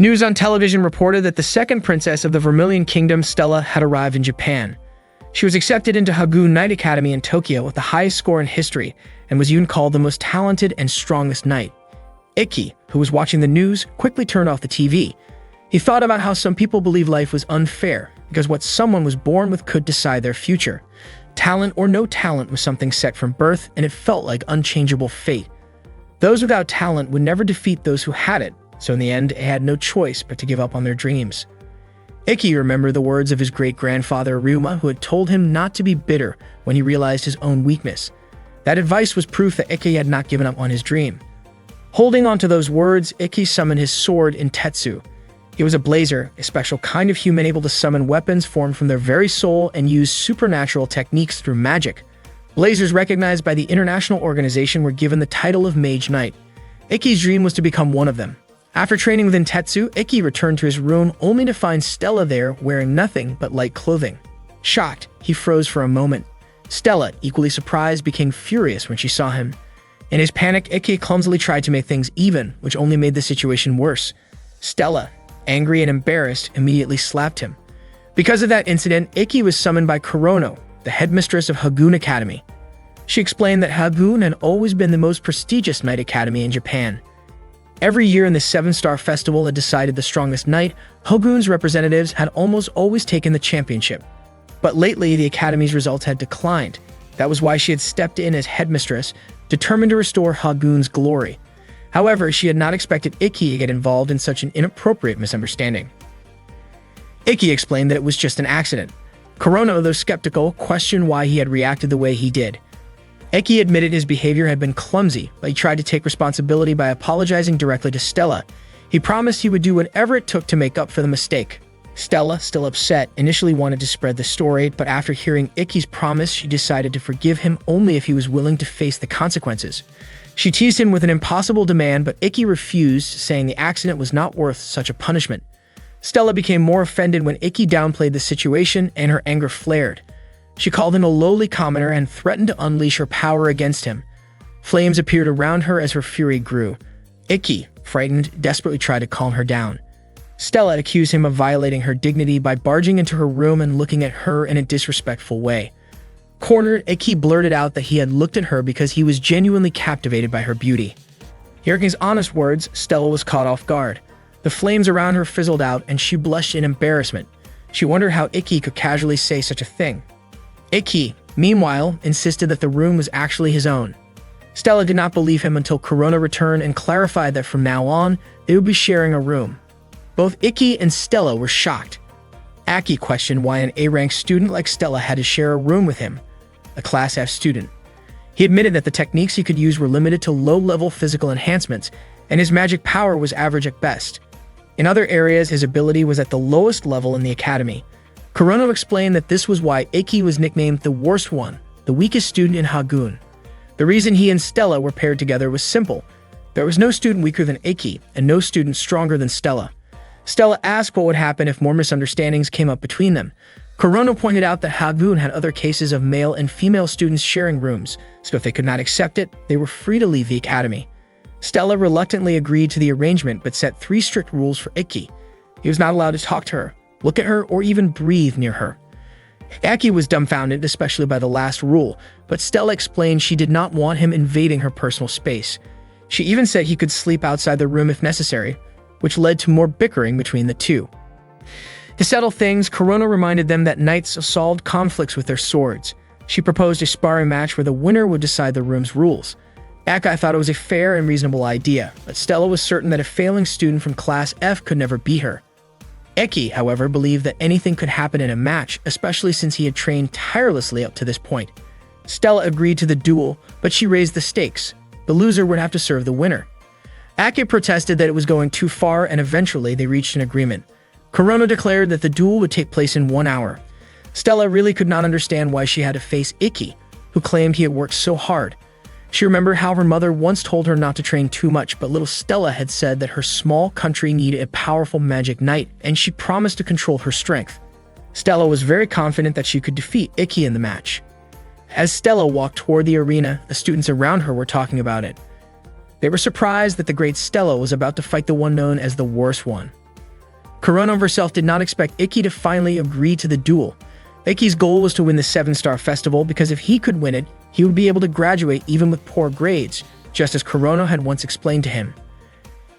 News on television reported that the second princess of the Vermilion Kingdom, Stella, had arrived in Japan. She was accepted into Hagoon Knight Academy in Tokyo with the highest score in history and was even called the most talented and strongest knight. Ikki, who was watching the news, quickly turned off the TV. He thought about how some people believe life was unfair because what someone was born with could decide their future. Talent or no talent was something set from birth, and it felt like unchangeable fate. Those without talent would never defeat those who had it, so in the end, they had no choice but to give up on their dreams. Ikki remembered the words of his great-grandfather Ryuma, who had told him not to be bitter when he realized his own weakness. That advice was proof that Ikki had not given up on his dream. Holding on to those words, Ikki summoned his sword Intetsu. He was a blazer, a special kind of human able to summon weapons formed from their very soul and use supernatural techniques through magic. Blazers recognized by the international organization were given the title of Mage Knight. Ikki's dream was to become one of them. After training with Intetsu, Ikki returned to his room only to find Stella there wearing nothing but light clothing. Shocked, he froze for a moment. Stella, equally surprised, became furious when she saw him. In his panic, Ikki clumsily tried to make things even, which only made the situation worse. Stella, angry and embarrassed, immediately slapped him. Because of that incident, Ikki was summoned by Kurono, the headmistress of Hagoon Academy. She explained that Hagoon had always been the most prestigious knight academy in Japan. Every year in the Seven-Star Festival that decided the strongest knight, Hagoon's representatives had almost always taken the championship. But lately, the academy's results had declined. That was why she had stepped in as headmistress, determined to restore Hagoon's glory. However, she had not expected Ikki to get involved in such an inappropriate misunderstanding. Ikki explained that it was just an accident. Kurono, though skeptical, questioned why he had reacted the way he did. Ikki admitted his behavior had been clumsy, but he tried to take responsibility by apologizing directly to Stella. He promised he would do whatever it took to make up for the mistake. Stella, still upset, initially wanted to spread the story, but after hearing Ikki's promise, she decided to forgive him only if he was willing to face the consequences. She teased him with an impossible demand, but Ikki refused, saying the accident was not worth such a punishment. Stella became more offended when Ikki downplayed the situation, and her anger flared. She called him a lowly commoner and threatened to unleash her power against him. Flames appeared around her as her fury grew. Ikki, frightened, desperately tried to calm her down. Stella accused him of violating her dignity by barging into her room and looking at her in a disrespectful way. Cornered, Ikki blurted out that he had looked at her because he was genuinely captivated by her beauty. Hearing his honest words, Stella was caught off guard. The flames around her fizzled out and she blushed in embarrassment. She wondered how Ikki could casually say such a thing. Ikki, meanwhile, insisted that the room was actually his own. Stella did not believe him until Kurono returned and clarified that from now on, they would be sharing a room. Both Ikki and Stella were shocked. Aki questioned why an A-rank student like Stella had to share a room with him, a Class F student. He admitted that the techniques he could use were limited to low-level physical enhancements, and his magic power was average at best. In other areas, his ability was at the lowest level in the academy. Kurono explained that this was why Ikki was nicknamed the worst one, the weakest student in Hagoon. The reason he and Stella were paired together was simple. There was no student weaker than Ikki, and no student stronger than Stella. Stella asked what would happen if more misunderstandings came up between them. Kurono pointed out that Hagoon had other cases of male and female students sharing rooms, so if they could not accept it, they were free to leave the academy. Stella reluctantly agreed to the arrangement but set 3 strict rules for Ikki. He was not allowed to talk to her, look at her, or even breathe near her. Aki was dumbfounded, especially by the last rule, but Stella explained she did not want him invading her personal space. She even said he could sleep outside the room if necessary, which led to more bickering between the two. To settle things, Kurono reminded them that knights solved conflicts with their swords. She proposed a sparring match where the winner would decide the room's rules. Akai thought it was a fair and reasonable idea, but Stella was certain that a failing student from Class F could never beat her. Eki, however, believed that anything could happen in a match, especially since he had trained tirelessly up to this point. Stella agreed to the duel, but she raised the stakes. The loser would have to serve the winner. Ake protested that it was going too far, and eventually they reached an agreement. Kurono declared that the duel would take place in 1 hour. Stella really could not understand why she had to face Ikki, who claimed he had worked so hard. She remembered how her mother once told her not to train too much, but little Stella had said that her small country needed a powerful magic knight, and she promised to control her strength. Stella was very confident that she could defeat Ikki in the match. As Stella walked toward the arena, the students around her were talking about it. They were surprised that the great Stella was about to fight the one known as the worst one. Kurono herself did not expect Ikki to finally agree to the duel. Ikki's goal was to win the 7-star festival because if he could win it, he would be able to graduate even with poor grades, just as Kurono had once explained to him.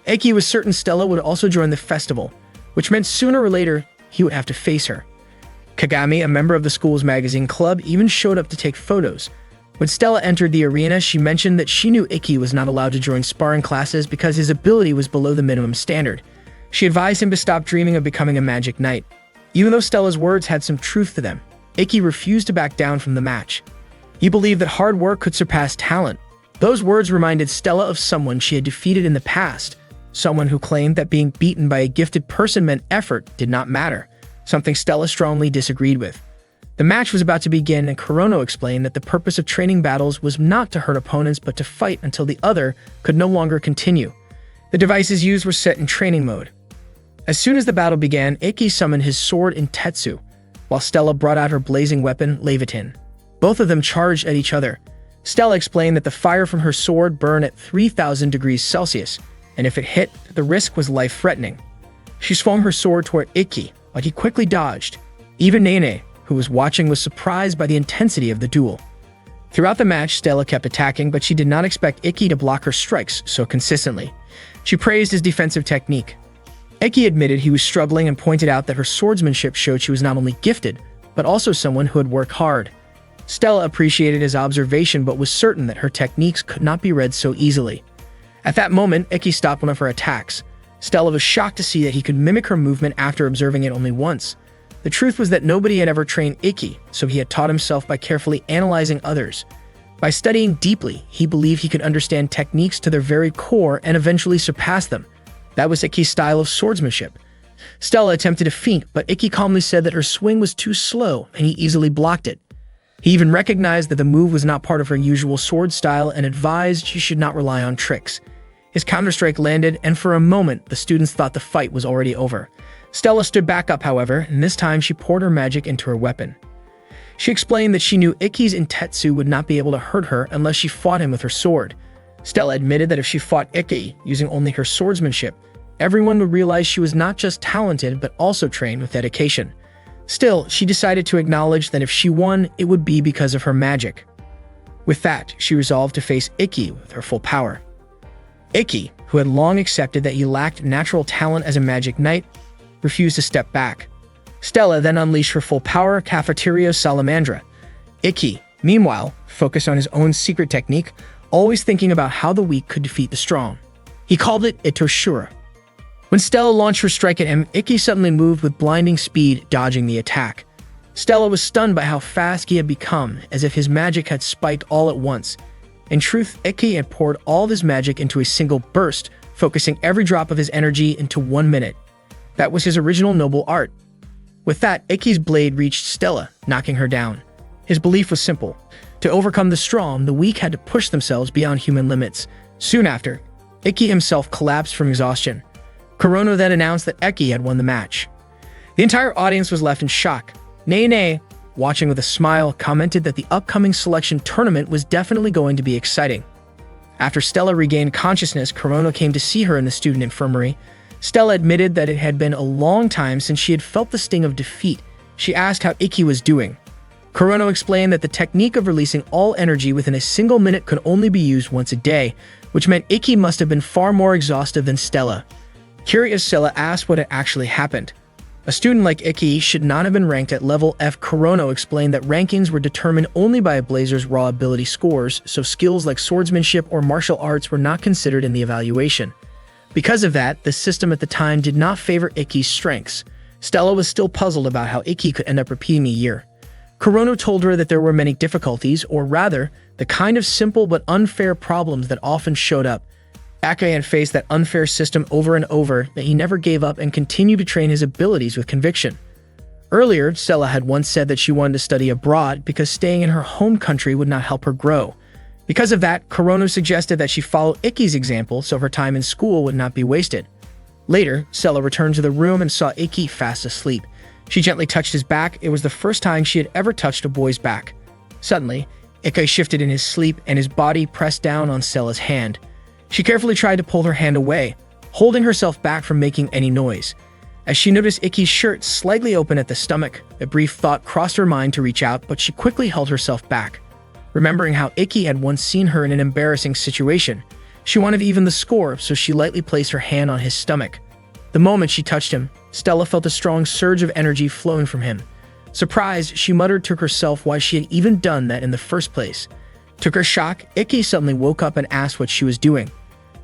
Ikki was certain Stella would also join the festival, which meant sooner or later he would have to face her. Kagami, a member of the school's magazine club, even showed up to take photos. When Stella entered the arena, she mentioned that she knew Ikki was not allowed to join sparring classes because his ability was below the minimum standard. She advised him to stop dreaming of becoming a magic knight. Even though Stella's words had some truth to them, Ikki refused to back down from the match. He believed that hard work could surpass talent. Those words reminded Stella of someone she had defeated in the past, someone who claimed that being beaten by a gifted person meant effort did not matter, something Stella strongly disagreed with. The match was about to begin, and Kurono explained that the purpose of training battles was not to hurt opponents but to fight until the other could no longer continue. The devices used were set in training mode. As soon as the battle began, Ikki summoned his sword Intetsu, while Stella brought out her blazing weapon, Leviathan. Both of them charged at each other. Stella explained that the fire from her sword burned at 3,000 degrees Celsius, and if it hit, the risk was life-threatening. She swung her sword toward Ikki, but he quickly dodged. Even Nene, who was watching, was surprised by the intensity of the duel. Throughout the match, Stella kept attacking, but she did not expect Ikki to block her strikes so consistently. She praised his defensive technique. Ikki admitted he was struggling and pointed out that her swordsmanship showed she was not only gifted, but also someone who had worked hard. Stella appreciated his observation but was certain that her techniques could not be read so easily. At that moment, Ikki stopped one of her attacks. Stella was shocked to see that he could mimic her movement after observing it only once. The truth was that nobody had ever trained Ikki, so he had taught himself by carefully analyzing others. By studying deeply, he believed he could understand techniques to their very core and eventually surpass them. That was Ikki's style of swordsmanship. Stella attempted to feint, but Ikki calmly said that her swing was too slow and he easily blocked it. He even recognized that the move was not part of her usual sword style and advised she should not rely on tricks. His counterstrike landed, and for a moment, the students thought the fight was already over. Stella stood back up, however, and this time she poured her magic into her weapon. She explained that she knew Ikki's Intetsu would not be able to hurt her unless she fought him with her sword. Stella admitted that if she fought Ikki using only her swordsmanship, everyone would realize she was not just talented but also trained with dedication. Still, she decided to acknowledge that if she won, it would be because of her magic. With that, she resolved to face Ikki with her full power. Ikki, who had long accepted that he lacked natural talent as a magic knight, refused to step back. Stella then unleashed her full power, Cafeteria Salamandra. Ikki, meanwhile, focused on his own secret technique, always thinking about how the weak could defeat the strong. He called it Itoshura. When Stella launched her strike at him, Ikki suddenly moved with blinding speed, dodging the attack. Stella was stunned by how fast he had become, as if his magic had spiked all at once. In truth, Ikki had poured all of his magic into a single burst, focusing every drop of his energy into 1 minute. That was his original noble art. With that, Ikki's blade reached Stella, knocking her down. His belief was simple. To overcome the strong, the weak had to push themselves beyond human limits. Soon after, Ikki himself collapsed from exhaustion. Kurono then announced that Ikki had won the match. The entire audience was left in shock. Nene, watching with a smile, commented that the upcoming selection tournament was definitely going to be exciting. After Stella regained consciousness, Kurono came to see her in the student infirmary. Stella admitted that it had been a long time since she had felt the sting of defeat. She asked how Ikki was doing. Kurono explained that the technique of releasing all energy within a single minute could only be used once a day, which meant Ikki must have been far more exhausted than Stella. Curious, Stella asked what had actually happened. A student like Ikki should not have been ranked at level F. Kurono explained that rankings were determined only by a blazer's raw ability scores, so skills like swordsmanship or martial arts were not considered in the evaluation. Because of that, the system at the time did not favor Ikki's strengths. Stella was still puzzled about how Ikki could end up repeating a year. Kurono told her that there were many difficulties, or rather, the kind of simple but unfair problems that often showed up. Ikki had faced that unfair system over and over, but he never gave up and continued to train his abilities with conviction. Earlier, Stella had once said that she wanted to study abroad because staying in her home country would not help her grow. Because of that, Kurono suggested that she follow Ikki's example so her time in school would not be wasted. Later, Stella returned to the room and saw Ikki fast asleep. She gently touched his back. It was the first time she had ever touched a boy's back. Suddenly, Ikki shifted in his sleep and his body pressed down on Stella's hand. She carefully tried to pull her hand away, holding herself back from making any noise. As she noticed Ikki's shirt slightly open at the stomach, a brief thought crossed her mind to reach out, but she quickly held herself back. Remembering how Ikki had once seen her in an embarrassing situation, she wanted to even the score, so she lightly placed her hand on his stomach. The moment she touched him, Stella felt a strong surge of energy flowing from him. Surprised, she muttered to herself why she had even done that in the first place. To her shock, Ikki suddenly woke up and asked what she was doing.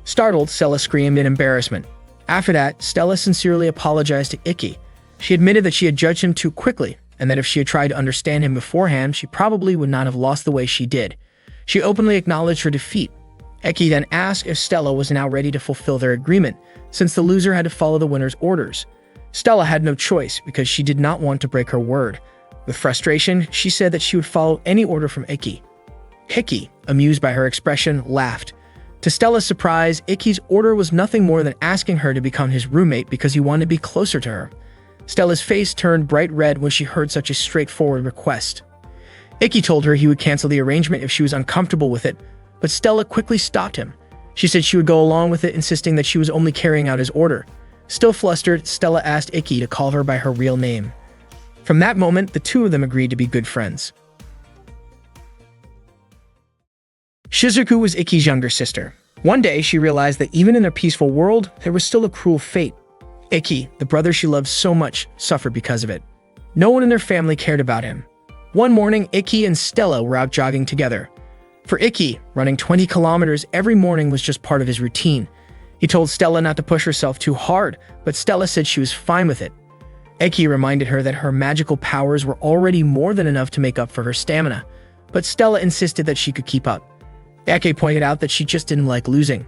Startled, Stella screamed in embarrassment. After that, Stella sincerely apologized to Ikki. She admitted that she had judged him too quickly, and that if she had tried to understand him beforehand, she probably would not have lost the way she did. She openly acknowledged her defeat. Ikki then asked if Stella was now ready to fulfill their agreement, since the loser had to follow the winner's orders. Stella had no choice because she did not want to break her word. With frustration, she said that she would follow any order from Ikki. Ikki, amused by her expression, laughed. To Stella's surprise, Ikki's order was nothing more than asking her to become his roommate because he wanted to be closer to her. Stella's face turned bright red when she heard such a straightforward request. Ikki told her he would cancel the arrangement if she was uncomfortable with it, but Stella quickly stopped him. She said she would go along with it, insisting that she was only carrying out his order. Still flustered, Stella asked Ikki to call her by her real name. From that moment, the two of them agreed to be good friends. Shizuku was Ikki's younger sister. One day, she realized that even in their peaceful world, there was still a cruel fate. Ikki, the brother she loved so much, suffered because of it. No one in their family cared about him. One morning, Ikki and Stella were out jogging together. For Ikki, running 20 kilometers every morning was just part of his routine. He told Stella not to push herself too hard, but Stella said she was fine with it. Ikki reminded her that her magical powers were already more than enough to make up for her stamina, but Stella insisted that she could keep up. Ikki pointed out that she just didn't like losing.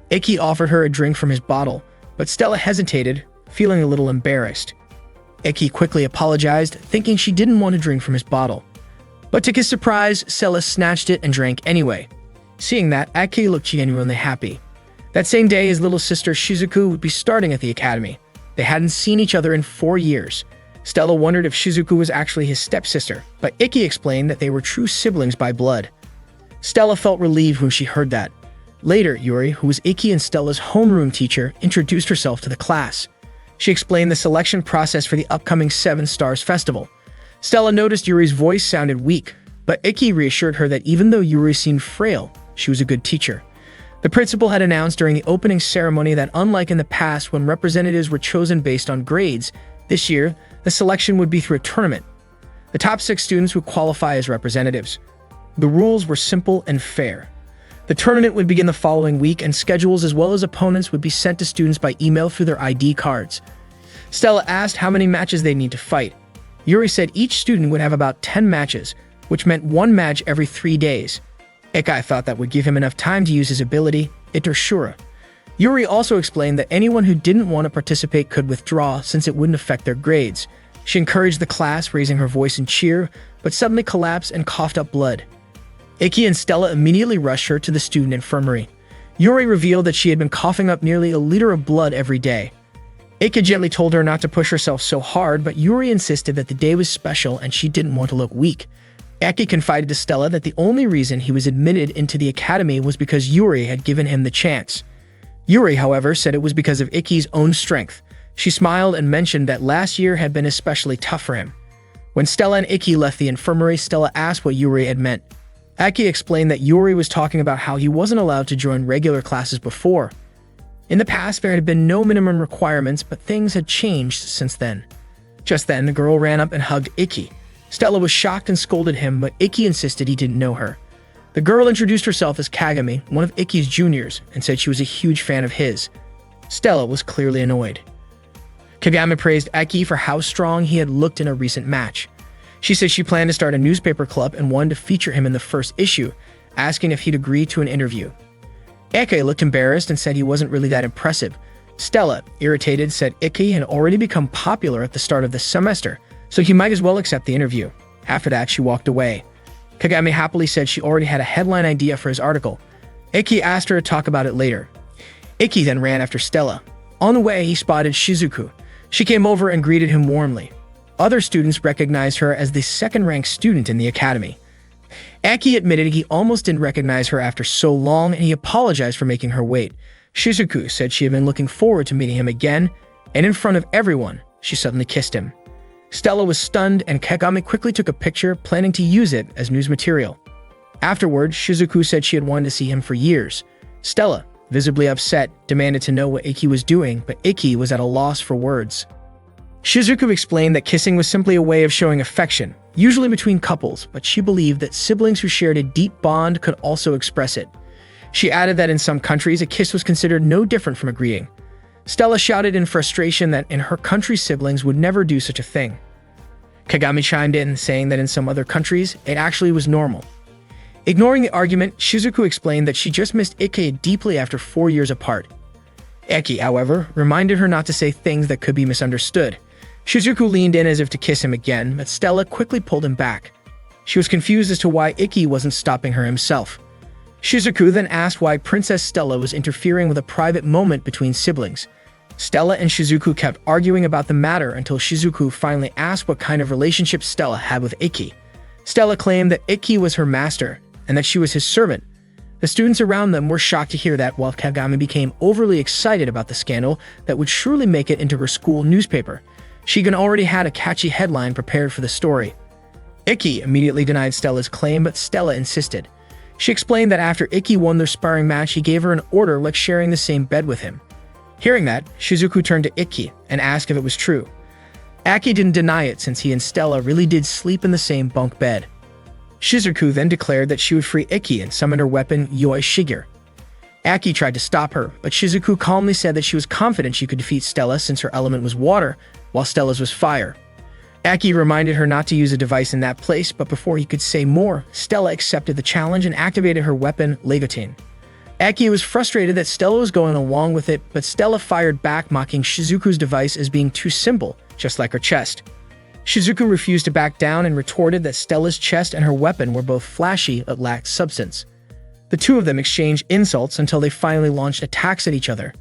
Ikki offered her a drink from his bottle, but Stella hesitated, feeling a little embarrassed. Ikki quickly apologized, thinking she didn't want to drink from his bottle. But to his surprise, Stella snatched it and drank anyway. Seeing that, Ikki looked genuinely happy. That same day, his little sister Shizuku would be starting at the academy. They hadn't seen each other in 4 years. Stella wondered if Shizuku was actually his stepsister, but Ikki explained that they were true siblings by blood. Stella felt relieved when she heard that. Later, Yuri, who was Ikki and Stella's homeroom teacher, introduced herself to the class. She explained the selection process for the upcoming Seven Stars Festival. Stella noticed Yuri's voice sounded weak, but Ikki reassured her that even though Yuri seemed frail, she was a good teacher. The principal had announced during the opening ceremony that unlike in the past when representatives were chosen based on grades, this year, the selection would be through a tournament. The top 6 students would qualify as representatives. The rules were simple and fair. The tournament would begin the following week, and schedules as well as opponents would be sent to students by email through their ID cards. Stella asked how many matches they need to fight. Yuri said each student would have about 10 matches, which meant 1 match every 3 days. Ikki thought that would give him enough time to use his ability, Itershura. Yuri also explained that anyone who didn't want to participate could withdraw since it wouldn't affect their grades. She encouraged the class, raising her voice in cheer, but suddenly collapsed and coughed up blood. Ikki and Stella immediately rushed her to the student infirmary. Yuri revealed that she had been coughing up nearly a liter of blood every day. Ikki gently told her not to push herself so hard, but Yuri insisted that the day was special and she didn't want to look weak. Ikki confided to Stella that the only reason he was admitted into the academy was because Yuri had given him the chance. Yuri, however, said it was because of Ikki's own strength. She smiled and mentioned that last year had been especially tough for him. When Stella and Ikki left the infirmary, Stella asked what Yuri had meant. Ikki explained that Yuri was talking about how he wasn't allowed to join regular classes before. In the past, there had been no minimum requirements, but things had changed since then. Just then, the girl ran up and hugged Ikki. Stella was shocked and scolded him, but Ikki insisted he didn't know her. The girl introduced herself as Kagami, one of Ikki's juniors, and said she was a huge fan of his. Stella was clearly annoyed. Kagami praised Ikki for how strong he had looked in a recent match. She said she planned to start a newspaper club and wanted to feature him in the first issue, asking if he'd agree to an interview. Ikki looked embarrassed and said he wasn't really that impressive. Stella, irritated, said Ikki had already become popular at the start of the semester, so he might as well accept the interview. After that, she walked away. Kagami happily said she already had a headline idea for his article. Ikki asked her to talk about it later. Ikki then ran after Stella. On the way, he spotted Shizuku. She came over and greeted him warmly. Other students recognized her as the second-ranked student in the academy. Ikki admitted he almost didn't recognize her after so long, and he apologized for making her wait. Shizuku said she had been looking forward to meeting him again. and in front of everyone, she suddenly kissed him. Stella was stunned, and Kagami quickly took a picture, planning to use it as news material. Afterwards, Shizuku said she had wanted to see him for years. Stella, visibly upset, demanded to know what Ikki was doing, but Ikki was at a loss for words. Shizuku explained that kissing was simply a way of showing affection, usually between couples, but she believed that siblings who shared a deep bond could also express it. She added that in some countries, a kiss was considered no different from a greeting. Stella shouted in frustration that in her country, siblings would never do such a thing. Kagami chimed in, saying that in some other countries, it actually was normal. Ignoring the argument, Shizuku explained that she just missed Ikki deeply after 4 years apart. Ikki, however, reminded her not to say things that could be misunderstood. Shizuku leaned in as if to kiss him again, but Stella quickly pulled him back. She was confused as to why Ikki wasn't stopping her himself. Shizuku then asked why Princess Stella was interfering with a private moment between siblings. Stella and Shizuku kept arguing about the matter until Shizuku finally asked what kind of relationship Stella had with Ikki. Stella claimed that Ikki was her master, and that she was his servant. The students around them were shocked to hear that, while Kagami became overly excited about the scandal that would surely make it into her school newspaper. Shigen already had a catchy headline prepared for the story. Ikki immediately denied Stella's claim, but Stella insisted. She explained that after Ikki won their sparring match, he gave her an order like sharing the same bed with him. Hearing that, Shizuku turned to Ikki and asked if it was true. Ikki didn't deny it, since he and Stella really did sleep in the same bunk bed. Shizuku then declared that she would free Ikki and summoned her weapon, Yoi Shiger. Ikki tried to stop her, but Shizuku calmly said that she was confident she could defeat Stella since her element was water, while Stella's was fire. Ikki reminded her not to use a device in that place, but before he could say more, Stella accepted the challenge and activated her weapon, Leviatine. Ikki was frustrated that Stella was going along with it, but Stella fired back, mocking Shizuku's device as being too simple, just like her chest. Shizuku refused to back down and retorted that Stella's chest and her weapon were both flashy but lacked substance. The two of them exchanged insults until they finally launched attacks at each other.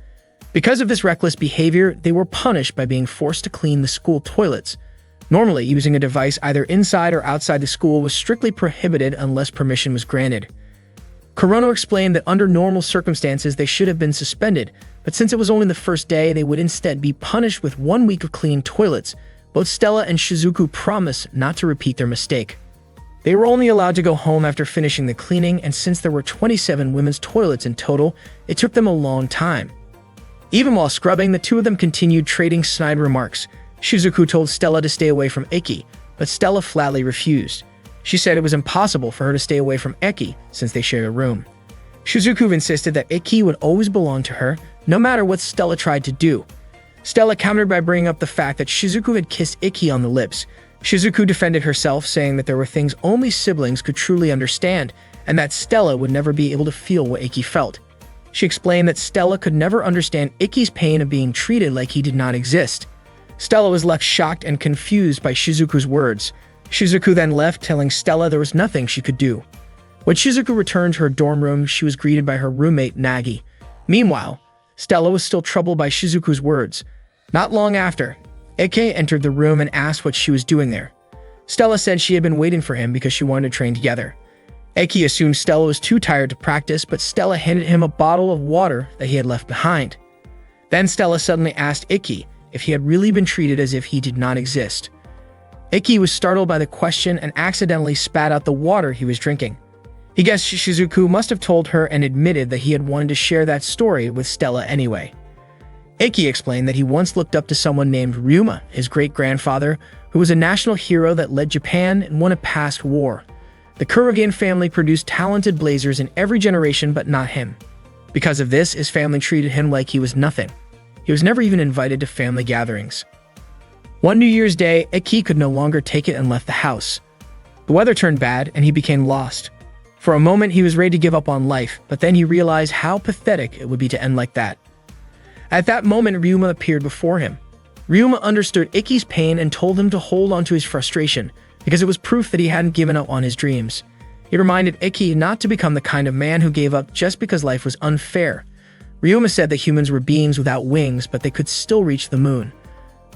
Because of this reckless behavior, they were punished by being forced to clean the school toilets. Normally, using a device either inside or outside the school was strictly prohibited unless permission was granted. Kurono explained that under normal circumstances they should have been suspended, but since it was only the first day, they would instead be punished with 1 week of clean toilets. Both Stella and Shizuku promised not to repeat their mistake. They were only allowed to go home after finishing the cleaning, and since there were 27 women's toilets in total, it took them a long time. Even while scrubbing, the two of them continued trading snide remarks. Shizuku told Stella to stay away from Ikki, but Stella flatly refused. She said it was impossible for her to stay away from Ikki since they shared a room. Shizuku insisted that Ikki would always belong to her, no matter what Stella tried to do. Stella countered by bringing up the fact that Shizuku had kissed Ikki on the lips. Shizuku defended herself, saying that there were things only siblings could truly understand, and that Stella would never be able to feel what Ikki felt. She explained that Stella could never understand Ikki's pain of being treated like he did not exist. Stella was left shocked and confused by Shizuku's words. Shizuku then left, telling Stella there was nothing she could do. When Shizuku returned to her dorm room, she was greeted by her roommate, Nagi. Meanwhile, Stella was still troubled by Shizuku's words. Not long after, Ikki entered the room and asked what she was doing there. Stella said she had been waiting for him because she wanted to train together. Ikki assumed Stella was too tired to practice, but Stella handed him a bottle of water that he had left behind. Then Stella suddenly asked Ikki if he had really been treated as if he did not exist. Ikki was startled by the question and accidentally spat out the water he was drinking. He guessed Shizuku must have told her and admitted that he had wanted to share that story with Stella anyway. Ikki explained that he once looked up to someone named Ryuma, his great-grandfather, who was a national hero that led Japan and won a past war. The Kurogen family produced talented blazers in every generation, but not him. Because of this, his family treated him like he was nothing. He was never even invited to family gatherings. One New Year's Day, Ikki could no longer take it and left the house. The weather turned bad, and he became lost. For a moment, he was ready to give up on life, but then he realized how pathetic it would be to end like that. At that moment, Ryuma appeared before him. Ryuma understood Ikki's pain and told him to hold on to his frustration, because it was proof that he hadn't given up on his dreams. He reminded Ikki not to become the kind of man who gave up just because life was unfair. Ryuma said that humans were beings without wings, but they could still reach the moon.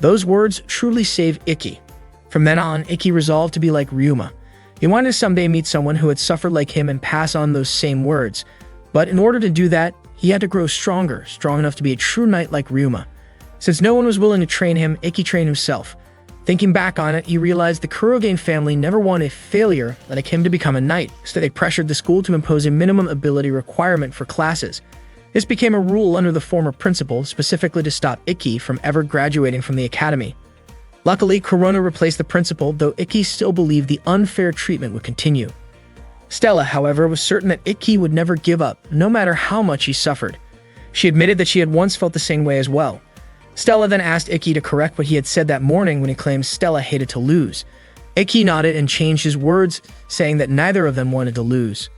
Those words truly saved Ikki. From then on, Ikki resolved to be like Ryuma. He wanted to someday meet someone who had suffered like him and pass on those same words. But in order to do that, he had to grow stronger, strong enough to be a true knight like Ryuma. Since no one was willing to train him, Ikki trained himself. Thinking back on it, he realized the Kurogane family never wanted failure like him to become a knight, so they pressured the school to impose a minimum ability requirement for classes. This became a rule under the former principal, specifically to stop Ikki from ever graduating from the academy. Luckily, Corona replaced the principal, though Ikki still believed the unfair treatment would continue. Stella, however, was certain that Ikki would never give up, no matter how much he suffered. She admitted that she had once felt the same way as well. Stella then asked Ikki to correct what he had said that morning when he claimed Stella hated to lose. Ikki nodded and changed his words, saying that neither of them wanted to lose.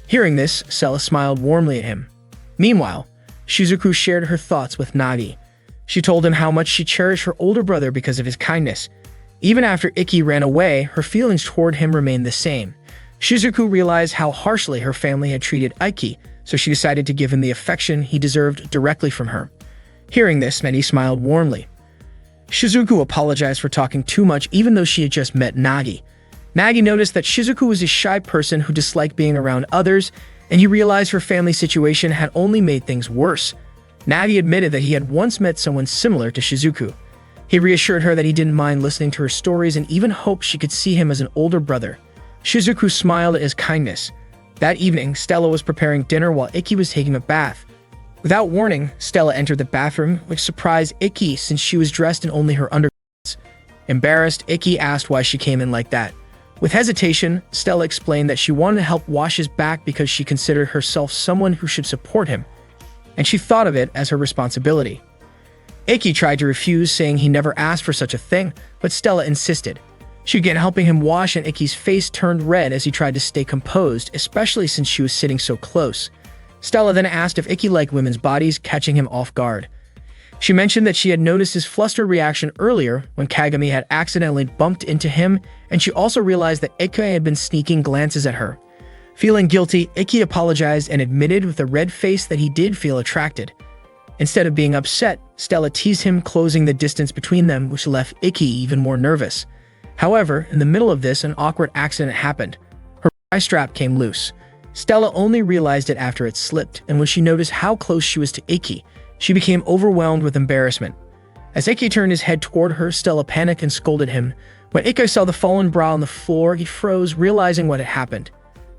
Hearing this, Stella smiled warmly at him. Meanwhile, Shizuku shared her thoughts with Nagi. She told him how much she cherished her older brother because of his kindness. Even after Ikki ran away, her feelings toward him remained the same. Shizuku realized how harshly her family had treated Ikki, so she decided to give him the affection he deserved directly from her. Hearing this, Medi smiled warmly. Shizuku apologized for talking too much even though she had just met Nagi. Nagi noticed that Shizuku was a shy person who disliked being around others, and he realized her family situation had only made things worse. Nagi admitted that he had once met someone similar to Shizuku. He reassured her that he didn't mind listening to her stories and even hoped she could see him as an older brother. Shizuku smiled at his kindness. That evening, Stella was preparing dinner while Ikki was taking a bath. Without warning, Stella entered the bathroom, which surprised Ikki since she was dressed in only her undergarments. Embarrassed, Ikki asked why she came in like that. With hesitation, Stella explained that she wanted to help wash his back because she considered herself someone who should support him, and she thought of it as her responsibility. Ikki tried to refuse, saying he never asked for such a thing, but Stella insisted. She began helping him wash, and Ikki's face turned red as he tried to stay composed, especially since she was sitting so close. Stella then asked if Ikki liked women's bodies, catching him off guard. She mentioned that she had noticed his flustered reaction earlier when Kagami had accidentally bumped into him, and she also realized that Ikki had been sneaking glances at her. Feeling guilty, Ikki apologized and admitted with a red face that he did feel attracted. Instead of being upset, Stella teased him, closing the distance between them, which left Ikki even more nervous. However, in the middle of this, an awkward accident happened. Her eye strap came loose. Stella only realized it after it slipped, and when she noticed how close she was to Ikki, she became overwhelmed with embarrassment. As Ikki turned his head toward her, Stella panicked and scolded him. When Ikki saw the fallen bra on the floor, he froze, realizing what had happened.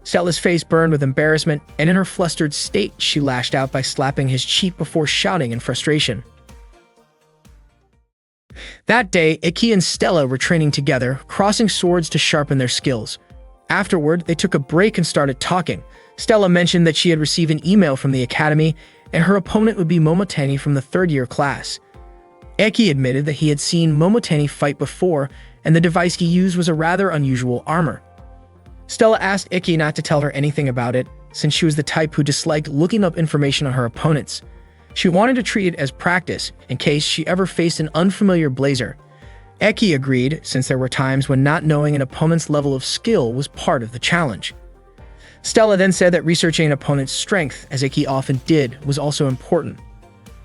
Stella's face burned with embarrassment, and in her flustered state, she lashed out by slapping his cheek before shouting in frustration. That day, Ikki and Stella were training together, crossing swords to sharpen their skills. Afterward, they took a break and started talking. Stella mentioned that she had received an email from the academy, and her opponent would be Momotani from the third-year class. Ikki admitted that he had seen Momotani fight before, and the device he used was a rather unusual armor. Stella asked Ikki not to tell her anything about it, since she was the type who disliked looking up information on her opponents. She wanted to treat it as practice, in case she ever faced an unfamiliar blazer. Ikki agreed, since there were times when not knowing an opponent's level of skill was part of the challenge. Stella then said that researching an opponent's strength, as Ikki often did, was also important.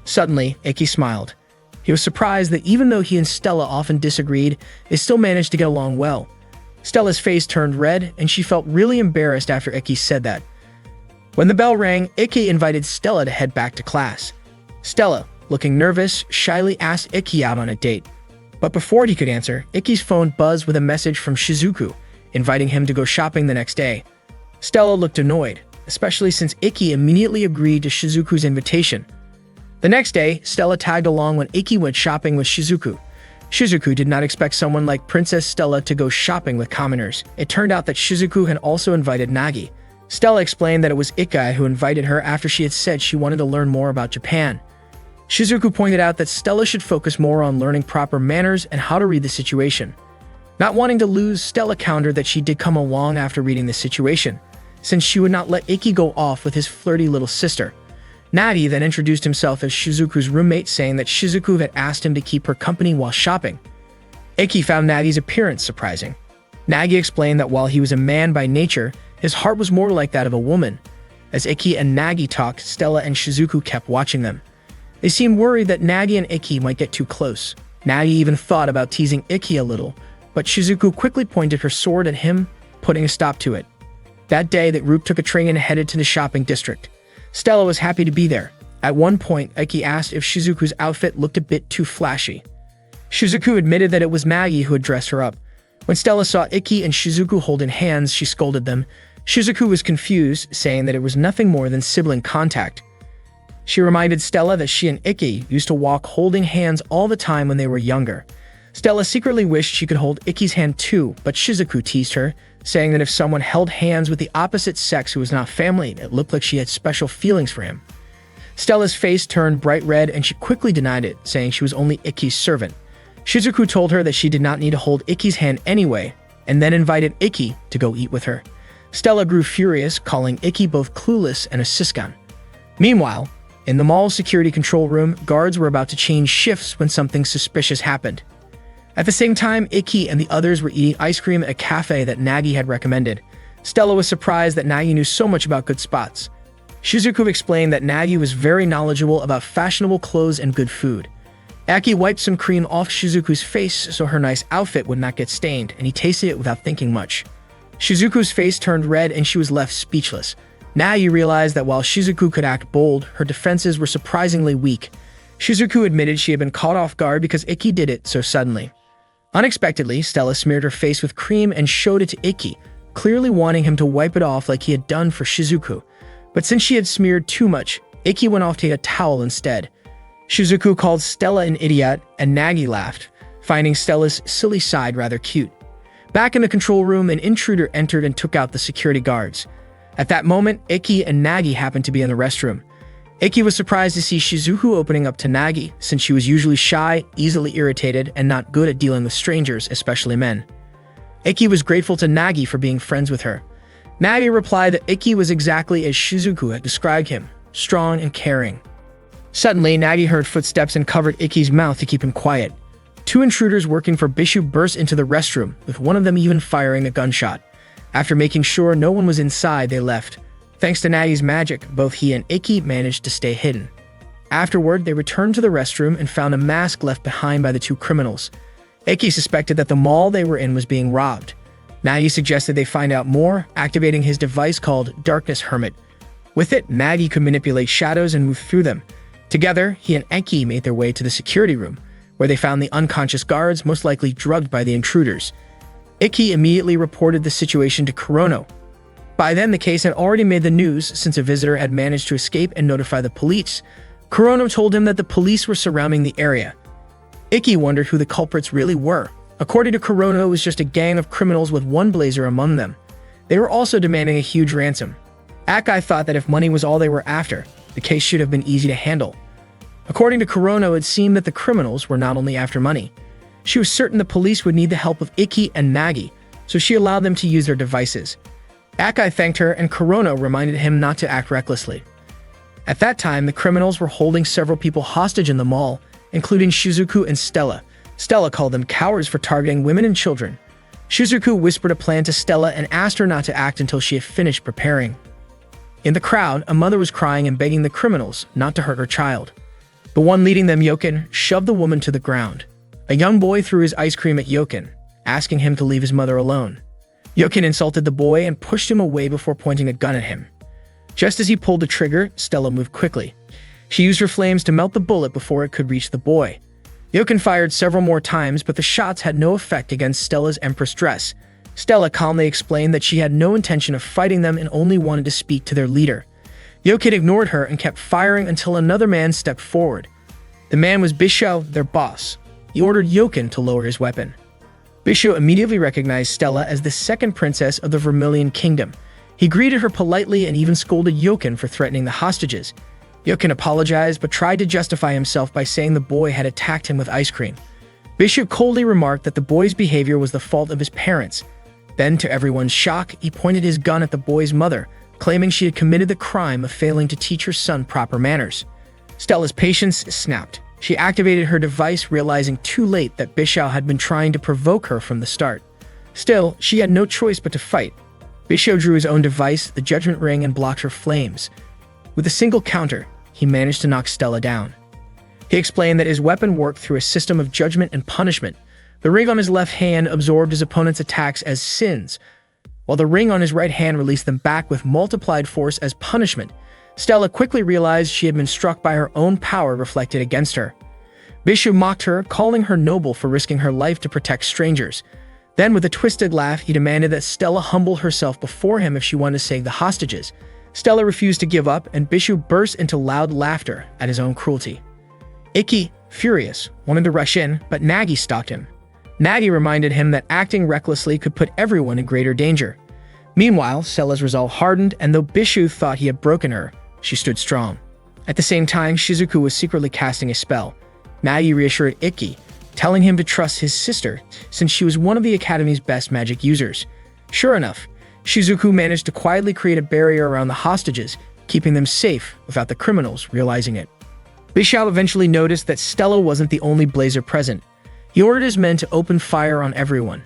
Suddenly, Ikki smiled. He was surprised that even though he and Stella often disagreed, they still managed to get along well. Stella's face turned red, and she felt really embarrassed after Ikki said that. When the bell rang, Ikki invited Stella to head back to class. Stella, looking nervous, shyly asked Ikki out on a date. But before he could answer, Ikki's phone buzzed with a message from Shizuku, inviting him to go shopping the next day. Stella looked annoyed, especially since Ikki immediately agreed to Shizuku's invitation. The next day, Stella tagged along when Ikki went shopping with Shizuku. Shizuku did not expect someone like Princess Stella to go shopping with commoners. It turned out that Shizuku had also invited Nagi. Stella explained that it was Ikki who invited her after she had said she wanted to learn more about Japan. Shizuku pointed out that Stella should focus more on learning proper manners and how to read the situation. Not wanting to lose, Stella countered that she did come along after reading the situation, since she would not let Ikki go off with his flirty little sister. Nagi then introduced himself as Shizuku's roommate, saying that Shizuku had asked him to keep her company while shopping. Ikki found Nagi's appearance surprising. Nagi explained that while he was a man by nature, his heart was more like that of a woman. As Ikki and Nagi talked, Stella and Shizuku kept watching them. They seemed worried that Nagi and Ikki might get too close. Nagi even thought about teasing Ikki a little, but Shizuku quickly pointed her sword at him, putting a stop to it. That day, the group took a train and headed to the shopping district. Stella was happy to be there. At one point, Iki asked if Shizuku's outfit looked a bit too flashy. Shizuku admitted that it was Nagi who had dressed her up. When Stella saw Iki and Shizuku holding hands, she scolded them. Shizuku was confused, saying that it was nothing more than sibling contact. She reminded Stella that she and Iki used to walk holding hands all the time when they were younger. Stella secretly wished she could hold Iki's hand too, but Shizuku teased her, saying that if someone held hands with the opposite sex who was not family, it looked like she had special feelings for him. Stella's face turned bright red and she quickly denied it, saying she was only Iki's servant. Shizuku told her that she did not need to hold Iki's hand anyway, and then invited Iki to go eat with her. Stella grew furious, calling Iki both clueless and a siskan. Meanwhile, in the mall's security control room, guards were about to change shifts when something suspicious happened. At the same time, Iki and the others were eating ice cream at a cafe that Nagi had recommended. Stella was surprised that Nagi knew so much about good spots. Shizuku explained that Nagi was very knowledgeable about fashionable clothes and good food. Aki wiped some cream off Shizuku's face so her nice outfit would not get stained, and he tasted it without thinking much. Shizuku's face turned red and she was left speechless. Nagi realized that while Shizuku could act bold, her defenses were surprisingly weak. Shizuku admitted she had been caught off guard because Iki did it so suddenly. Unexpectedly, Stella smeared her face with cream and showed it to Iki, clearly wanting him to wipe it off like he had done for Shizuku. But since she had smeared too much, Iki went off to get a towel instead. Shizuku called Stella an idiot, and Nagi laughed, finding Stella's silly side rather cute. Back in the control room, an intruder entered and took out the security guards. At that moment, Iki and Nagi happened to be in the restroom. Iki was surprised to see Shizuku opening up to Nagi, since she was usually shy, easily irritated, and not good at dealing with strangers, especially men. Iki was grateful to Nagi for being friends with her. Nagi replied that Iki was exactly as Shizuku had described him, strong and caring. Suddenly, Nagi heard footsteps and covered Iki's mouth to keep him quiet. Two intruders working for Bishu burst into the restroom, with one of them even firing a gunshot. After making sure no one was inside, they left. Thanks to Nagi's magic, both he and Iki managed to stay hidden. Afterward, they returned to the restroom and found a mask left behind by the two criminals. Iki suspected that the mall they were in was being robbed. Nagi suggested they find out more, activating his device called Darkness Hermit. With it, Nagi could manipulate shadows and move through them. Together, he and Iki made their way to the security room, where they found the unconscious guards, most likely drugged by the intruders. Iki immediately reported the situation to Kurono. By then, the case had already made the news since a visitor had managed to escape and notify the police. Kurono told him that the police were surrounding the area. Iki wondered who the culprits really were. According to Kurono, it was just a gang of criminals with one blazer among them. They were also demanding a huge ransom. Akai thought that if money was all they were after, the case should have been easy to handle. According to Kurono, it seemed that the criminals were not only after money. She was certain the police would need the help of Iki and Nagi, so she allowed them to use their devices. Akai thanked her, and Kurono reminded him not to act recklessly. At that time, the criminals were holding several people hostage in the mall, including Shizuku and Stella. Stella called them cowards for targeting women and children. Shizuku whispered a plan to Stella and asked her not to act until she had finished preparing. In the crowd, a mother was crying and begging the criminals not to hurt her child. The one leading them, Yoken, shoved the woman to the ground. A young boy threw his ice cream at Yoken, asking him to leave his mother alone. Yoken insulted the boy and pushed him away before pointing a gun at him. Just as he pulled the trigger, Stella moved quickly. She used her flames to melt the bullet before it could reach the boy. Yoken fired several more times, but the shots had no effect against Stella's Empress dress. Stella calmly explained that she had no intention of fighting them and only wanted to speak to their leader. Yoken ignored her and kept firing until another man stepped forward. The man was Bisho, their boss. He ordered Yoken to lower his weapon. Bisho immediately recognized Stella as the second princess of the Vermilion Kingdom. He greeted her politely and even scolded Yoken for threatening the hostages. Yoken apologized but tried to justify himself by saying the boy had attacked him with ice cream. Bisho coldly remarked that the boy's behavior was the fault of his parents. Then, to everyone's shock, he pointed his gun at the boy's mother, claiming she had committed the crime of failing to teach her son proper manners. Stella's patience snapped. She activated her device, realizing too late that Bisho had been trying to provoke her from the start. Still, she had no choice but to fight. Bisho drew his own device, the Judgment Ring, and blocked her flames. With a single counter, he managed to knock Stella down. He explained that his weapon worked through a system of judgment and punishment. The ring on his left hand absorbed his opponent's attacks as sins, while the ring on his right hand released them back with multiplied force as punishment. Stella quickly realized she had been struck by her own power reflected against her. Bishu mocked her, calling her noble for risking her life to protect strangers. Then, with a twisted laugh, he demanded that Stella humble herself before him if she wanted to save the hostages. Stella refused to give up, and Bishu burst into loud laughter at his own cruelty. Ikki, furious, wanted to rush in, but Nagi stopped him. Nagi reminded him that acting recklessly could put everyone in greater danger. Meanwhile, Stella's resolve hardened, and though Bishu thought he had broken her, she stood strong. At the same time, Shizuku was secretly casting a spell. Nagi reassured Ikki, telling him to trust his sister, since she was one of the Academy's best magic users. Sure enough, Shizuku managed to quietly create a barrier around the hostages, keeping them safe without the criminals realizing it. Bishu eventually noticed that Stella wasn't the only blazer present. He ordered his men to open fire on everyone.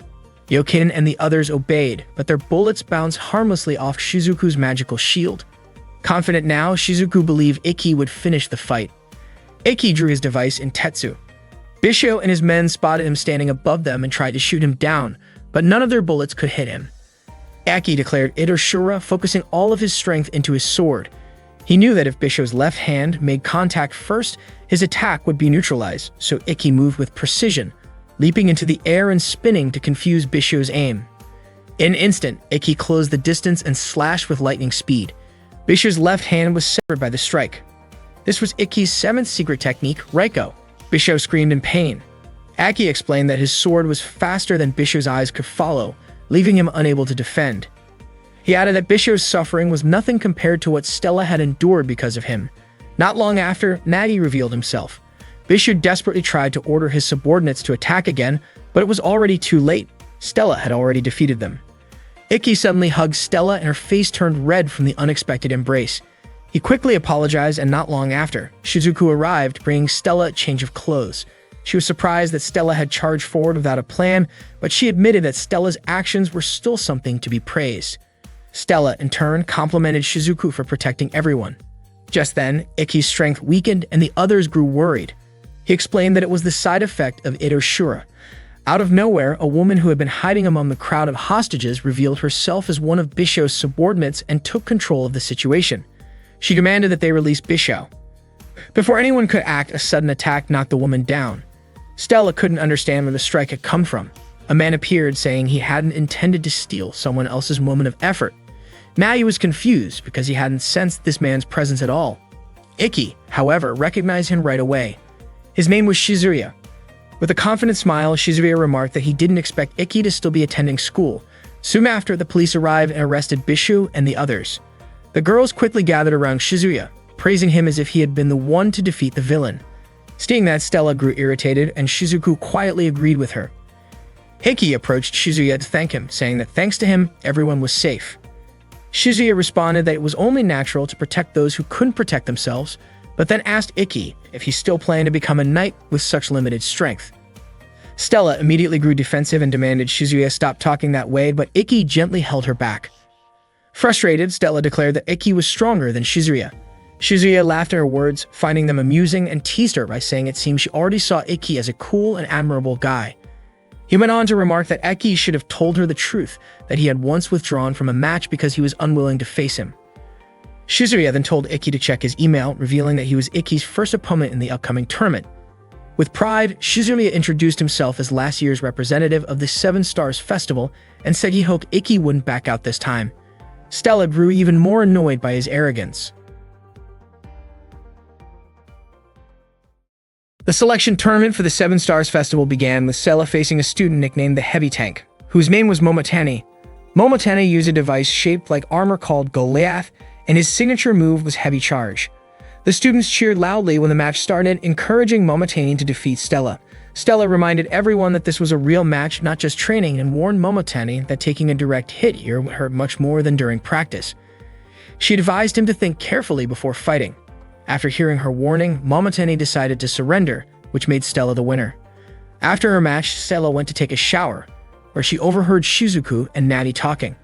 Yokin and the others obeyed, but their bullets bounced harmlessly off Shizuku's magical shield. Confident now, Shizuku believed Ikki would finish the fight. Ikki drew his device in Tetsu. Bishu and his men spotted him standing above them and tried to shoot him down, but none of their bullets could hit him. Ikki declared Itoshura, focusing all of his strength into his sword. He knew that if Bishu's left hand made contact first, his attack would be neutralized, so Ikki moved with precision, leaping into the air and spinning to confuse Bishu's aim. In an instant, Ikki closed the distance and slashed with lightning speed. Bishu's left hand was severed by the strike. This was Ikki's seventh secret technique, Reiko. Bishu screamed in pain. Ikki explained that his sword was faster than Bishu's eyes could follow, leaving him unable to defend. He added that Bishu's suffering was nothing compared to what Stella had endured because of him. Not long after, Nagi revealed himself. Bishu desperately tried to order his subordinates to attack again, but it was already too late. Stella had already defeated them. Ikki suddenly hugged Stella and her face turned red from the unexpected embrace. He quickly apologized, and not long after, Shizuku arrived, bringing Stella a change of clothes. She was surprised that Stella had charged forward without a plan, but she admitted that Stella's actions were still something to be praised. Stella, in turn, complimented Shizuku for protecting everyone. Just then, Ikki's strength weakened and the others grew worried. He explained that it was the side effect of Itoshura. Out of nowhere, a woman who had been hiding among the crowd of hostages revealed herself as one of Bishu's subordinates and took control of the situation. She demanded that they release Bishu. Before anyone could act, a sudden attack knocked the woman down. Stella couldn't understand where the strike had come from. A man appeared saying he hadn't intended to steal someone else's moment of effort. Nagi was confused because he hadn't sensed this man's presence at all. Ikki, however, recognized him right away. His name was Shizuya. With a confident smile, Shizuya remarked that he didn't expect Ikki to still be attending school. Soon after, the police arrived and arrested Bishu and the others. The girls quickly gathered around Shizuya, praising him as if he had been the one to defeat the villain. Seeing that, Stella grew irritated, and Shizuku quietly agreed with her. Ikki approached Shizuya to thank him, saying that thanks to him, everyone was safe. Shizuya responded that it was only natural to protect those who couldn't protect themselves, but then asked Ikki if he still planned to become a knight with such limited strength. Stella immediately grew defensive and demanded Shizuya stop talking that way, but Ikki gently held her back. Frustrated, Stella declared that Ikki was stronger than Shizuya. Shizuya laughed at her words, finding them amusing, and teased her by saying it seemed she already saw Ikki as a cool and admirable guy. He went on to remark that Ikki should have told her the truth, that he had once withdrawn from a match because he was unwilling to face him. Shizuya then told Ikki to check his email, revealing that he was Ikki's first opponent in the upcoming tournament. With pride, Shizuya introduced himself as last year's representative of the Seven Stars Festival and said he hoped Ikki wouldn't back out this time. Stella grew even more annoyed by his arrogance. The selection tournament for the Seven Stars Festival began with Stella facing a student nicknamed the Heavy Tank, whose name was Momotani. Momotani used a device shaped like armor called Goliath, and his signature move was Heavy Charge. The students cheered loudly when the match started, encouraging Momotani to defeat Stella. Stella reminded everyone that this was a real match, not just training, and warned Momotani that taking a direct hit here would hurt much more than during practice. She advised him to think carefully before fighting. After hearing her warning, Momotani decided to surrender, which made Stella the winner. After her match, Stella went to take a shower, where she overheard Shizuku and Nagi talking.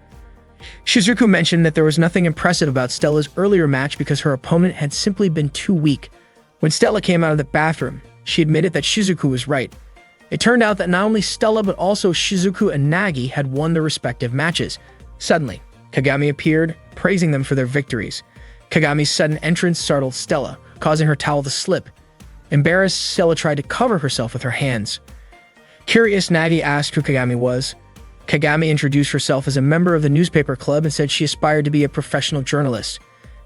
Shizuku mentioned that there was nothing impressive about Stella's earlier match because her opponent had simply been too weak. When Stella came out of the bathroom, she admitted that Shizuku was right. It turned out that not only Stella but also Shizuku and Nagi had won their respective matches. Suddenly, Kagami appeared, praising them for their victories. Kagami's sudden entrance startled Stella, causing her towel to slip. Embarrassed, Stella tried to cover herself with her hands. Curious, Nagi asked who Kagami was. Kagami introduced herself as a member of the newspaper club and said she aspired to be a professional journalist.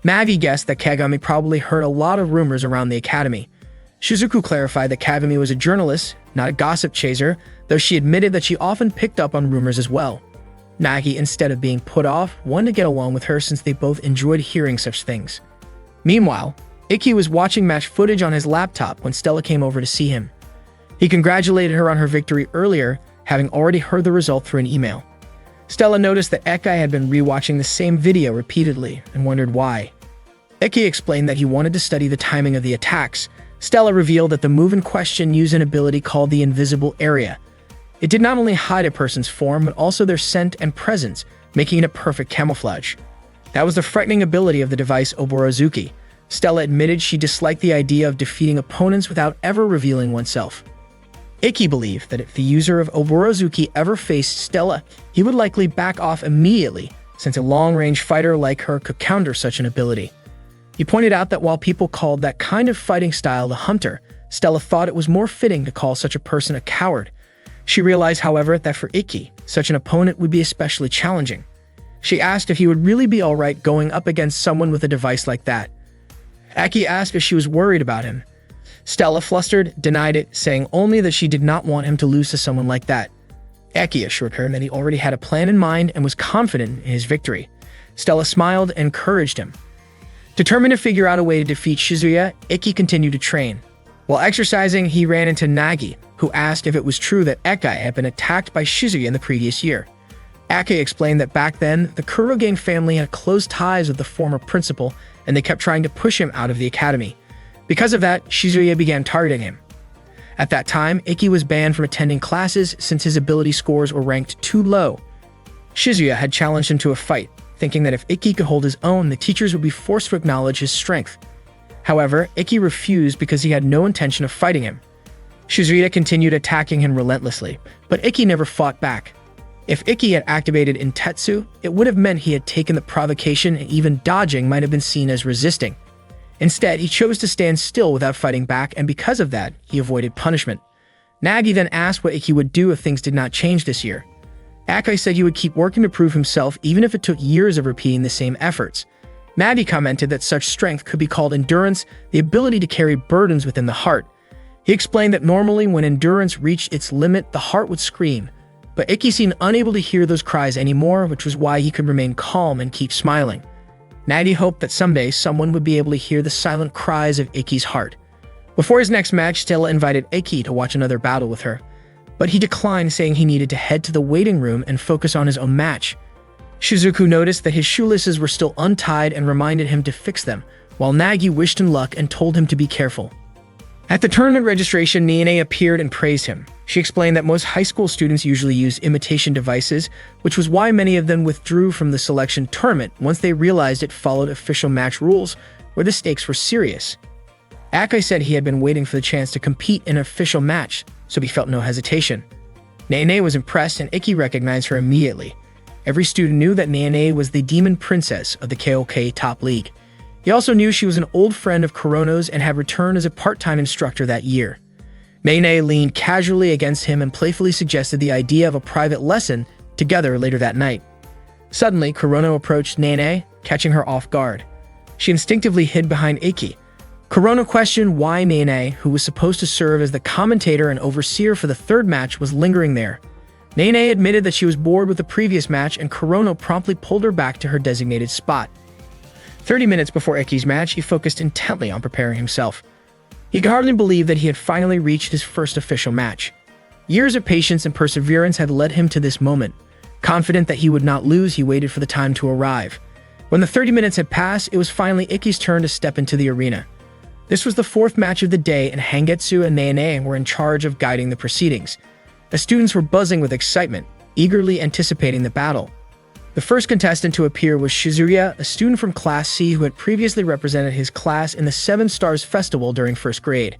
Nagi guessed that Kagami probably heard a lot of rumors around the academy. Shizuku clarified that Kagami was a journalist, not a gossip chaser, though she admitted that she often picked up on rumors as well. Nagi, instead of being put off, wanted to get along with her since they both enjoyed hearing such things. Meanwhile, Ikki was watching match footage on his laptop when Stella came over to see him. He congratulated her on her victory earlier, having already heard the result through an email. Stella noticed that Ikki had been rewatching the same video repeatedly and wondered why. Ikki explained that he wanted to study the timing of the attacks. Stella revealed that the move in question used an ability called the Invisible Area. It did not only hide a person's form, but also their scent and presence, making it a perfect camouflage. That was the frightening ability of the device Oborozuki. Stella admitted she disliked the idea of defeating opponents without ever revealing oneself. Ikki believed that if the user of Oborozuki ever faced Stella, he would likely back off immediately, since a long-range fighter like her could counter such an ability. He pointed out that while people called that kind of fighting style the hunter, Stella thought it was more fitting to call such a person a coward. She realized, however, that for Ikki, such an opponent would be especially challenging. She asked if he would really be alright going up against someone with a device like that. Ikki asked if she was worried about him. Stella, flustered, denied it, saying only that she did not want him to lose to someone like that. Ikki assured her that he already had a plan in mind and was confident in his victory. Stella smiled and encouraged him. Determined to figure out a way to defeat Shizuya, Ikki continued to train. While exercising, he ran into Nagi, who asked if it was true that Ikki had been attacked by Shizuya in the previous year. Ikki explained that back then, the Kurogen family had close ties with the former principal, and they kept trying to push him out of the academy. Because of that, Shizuya began targeting him. At that time, Ikki was banned from attending classes since his ability scores were ranked too low. Shizuya had challenged him to a fight, thinking that if Ikki could hold his own, the teachers would be forced to acknowledge his strength. However, Ikki refused because he had no intention of fighting him. Shizuya continued attacking him relentlessly, but Ikki never fought back. If Ikki had activated Intetsu, it would have meant he had taken the provocation, and even dodging might have been seen as resisting. Instead, he chose to stand still without fighting back, and because of that, he avoided punishment. Nagi then asked what Ikki would do if things did not change this year. Ikki said he would keep working to prove himself even if it took years of repeating the same efforts. Nagi commented that such strength could be called endurance, the ability to carry burdens within the heart. He explained that normally when endurance reached its limit, the heart would scream. But Ikki seemed unable to hear those cries anymore, which was why he could remain calm and keep smiling. Nagi hoped that someday someone would be able to hear the silent cries of Ikki's heart. Before his next match, Stella invited Ikki to watch another battle with her, but he declined, saying he needed to head to the waiting room and focus on his own match. Shizuku noticed that his shoelaces were still untied and reminded him to fix them, while Nagi wished him luck and told him to be careful. At the tournament registration, Nene appeared and praised him. She explained that most high school students usually use imitation devices, which was why many of them withdrew from the selection tournament once they realized it followed official match rules, where the stakes were serious. Ikki said he had been waiting for the chance to compete in an official match, so he felt no hesitation. Nene was impressed, and Ikki recognized her immediately. Every student knew that Nene was the demon princess of the KOK Top League. He also knew she was an old friend of Kurono's and had returned as a part-time instructor that year. Nene leaned casually against him and playfully suggested the idea of a private lesson together later that night. Suddenly, Kurono approached Nene, catching her off guard. She instinctively hid behind Ikki. Kurono questioned why Nene, who was supposed to serve as the commentator and overseer for the third match, was lingering there. Nene admitted that she was bored with the previous match, and Kurono promptly pulled her back to her designated spot. 30 minutes before Ikki's match, he focused intently on preparing himself. He could hardly believe that he had finally reached his first official match. Years of patience and perseverance had led him to this moment. Confident that he would not lose, he waited for the time to arrive. When the 30 minutes had passed, it was finally Ikki's turn to step into the arena. This was the fourth match of the day, and Hangetsu and Nene were in charge of guiding the proceedings. The students were buzzing with excitement, eagerly anticipating the battle. The first contestant to appear was Shizuya, a student from Class C who had previously represented his class in the Seven Stars Festival during first grade.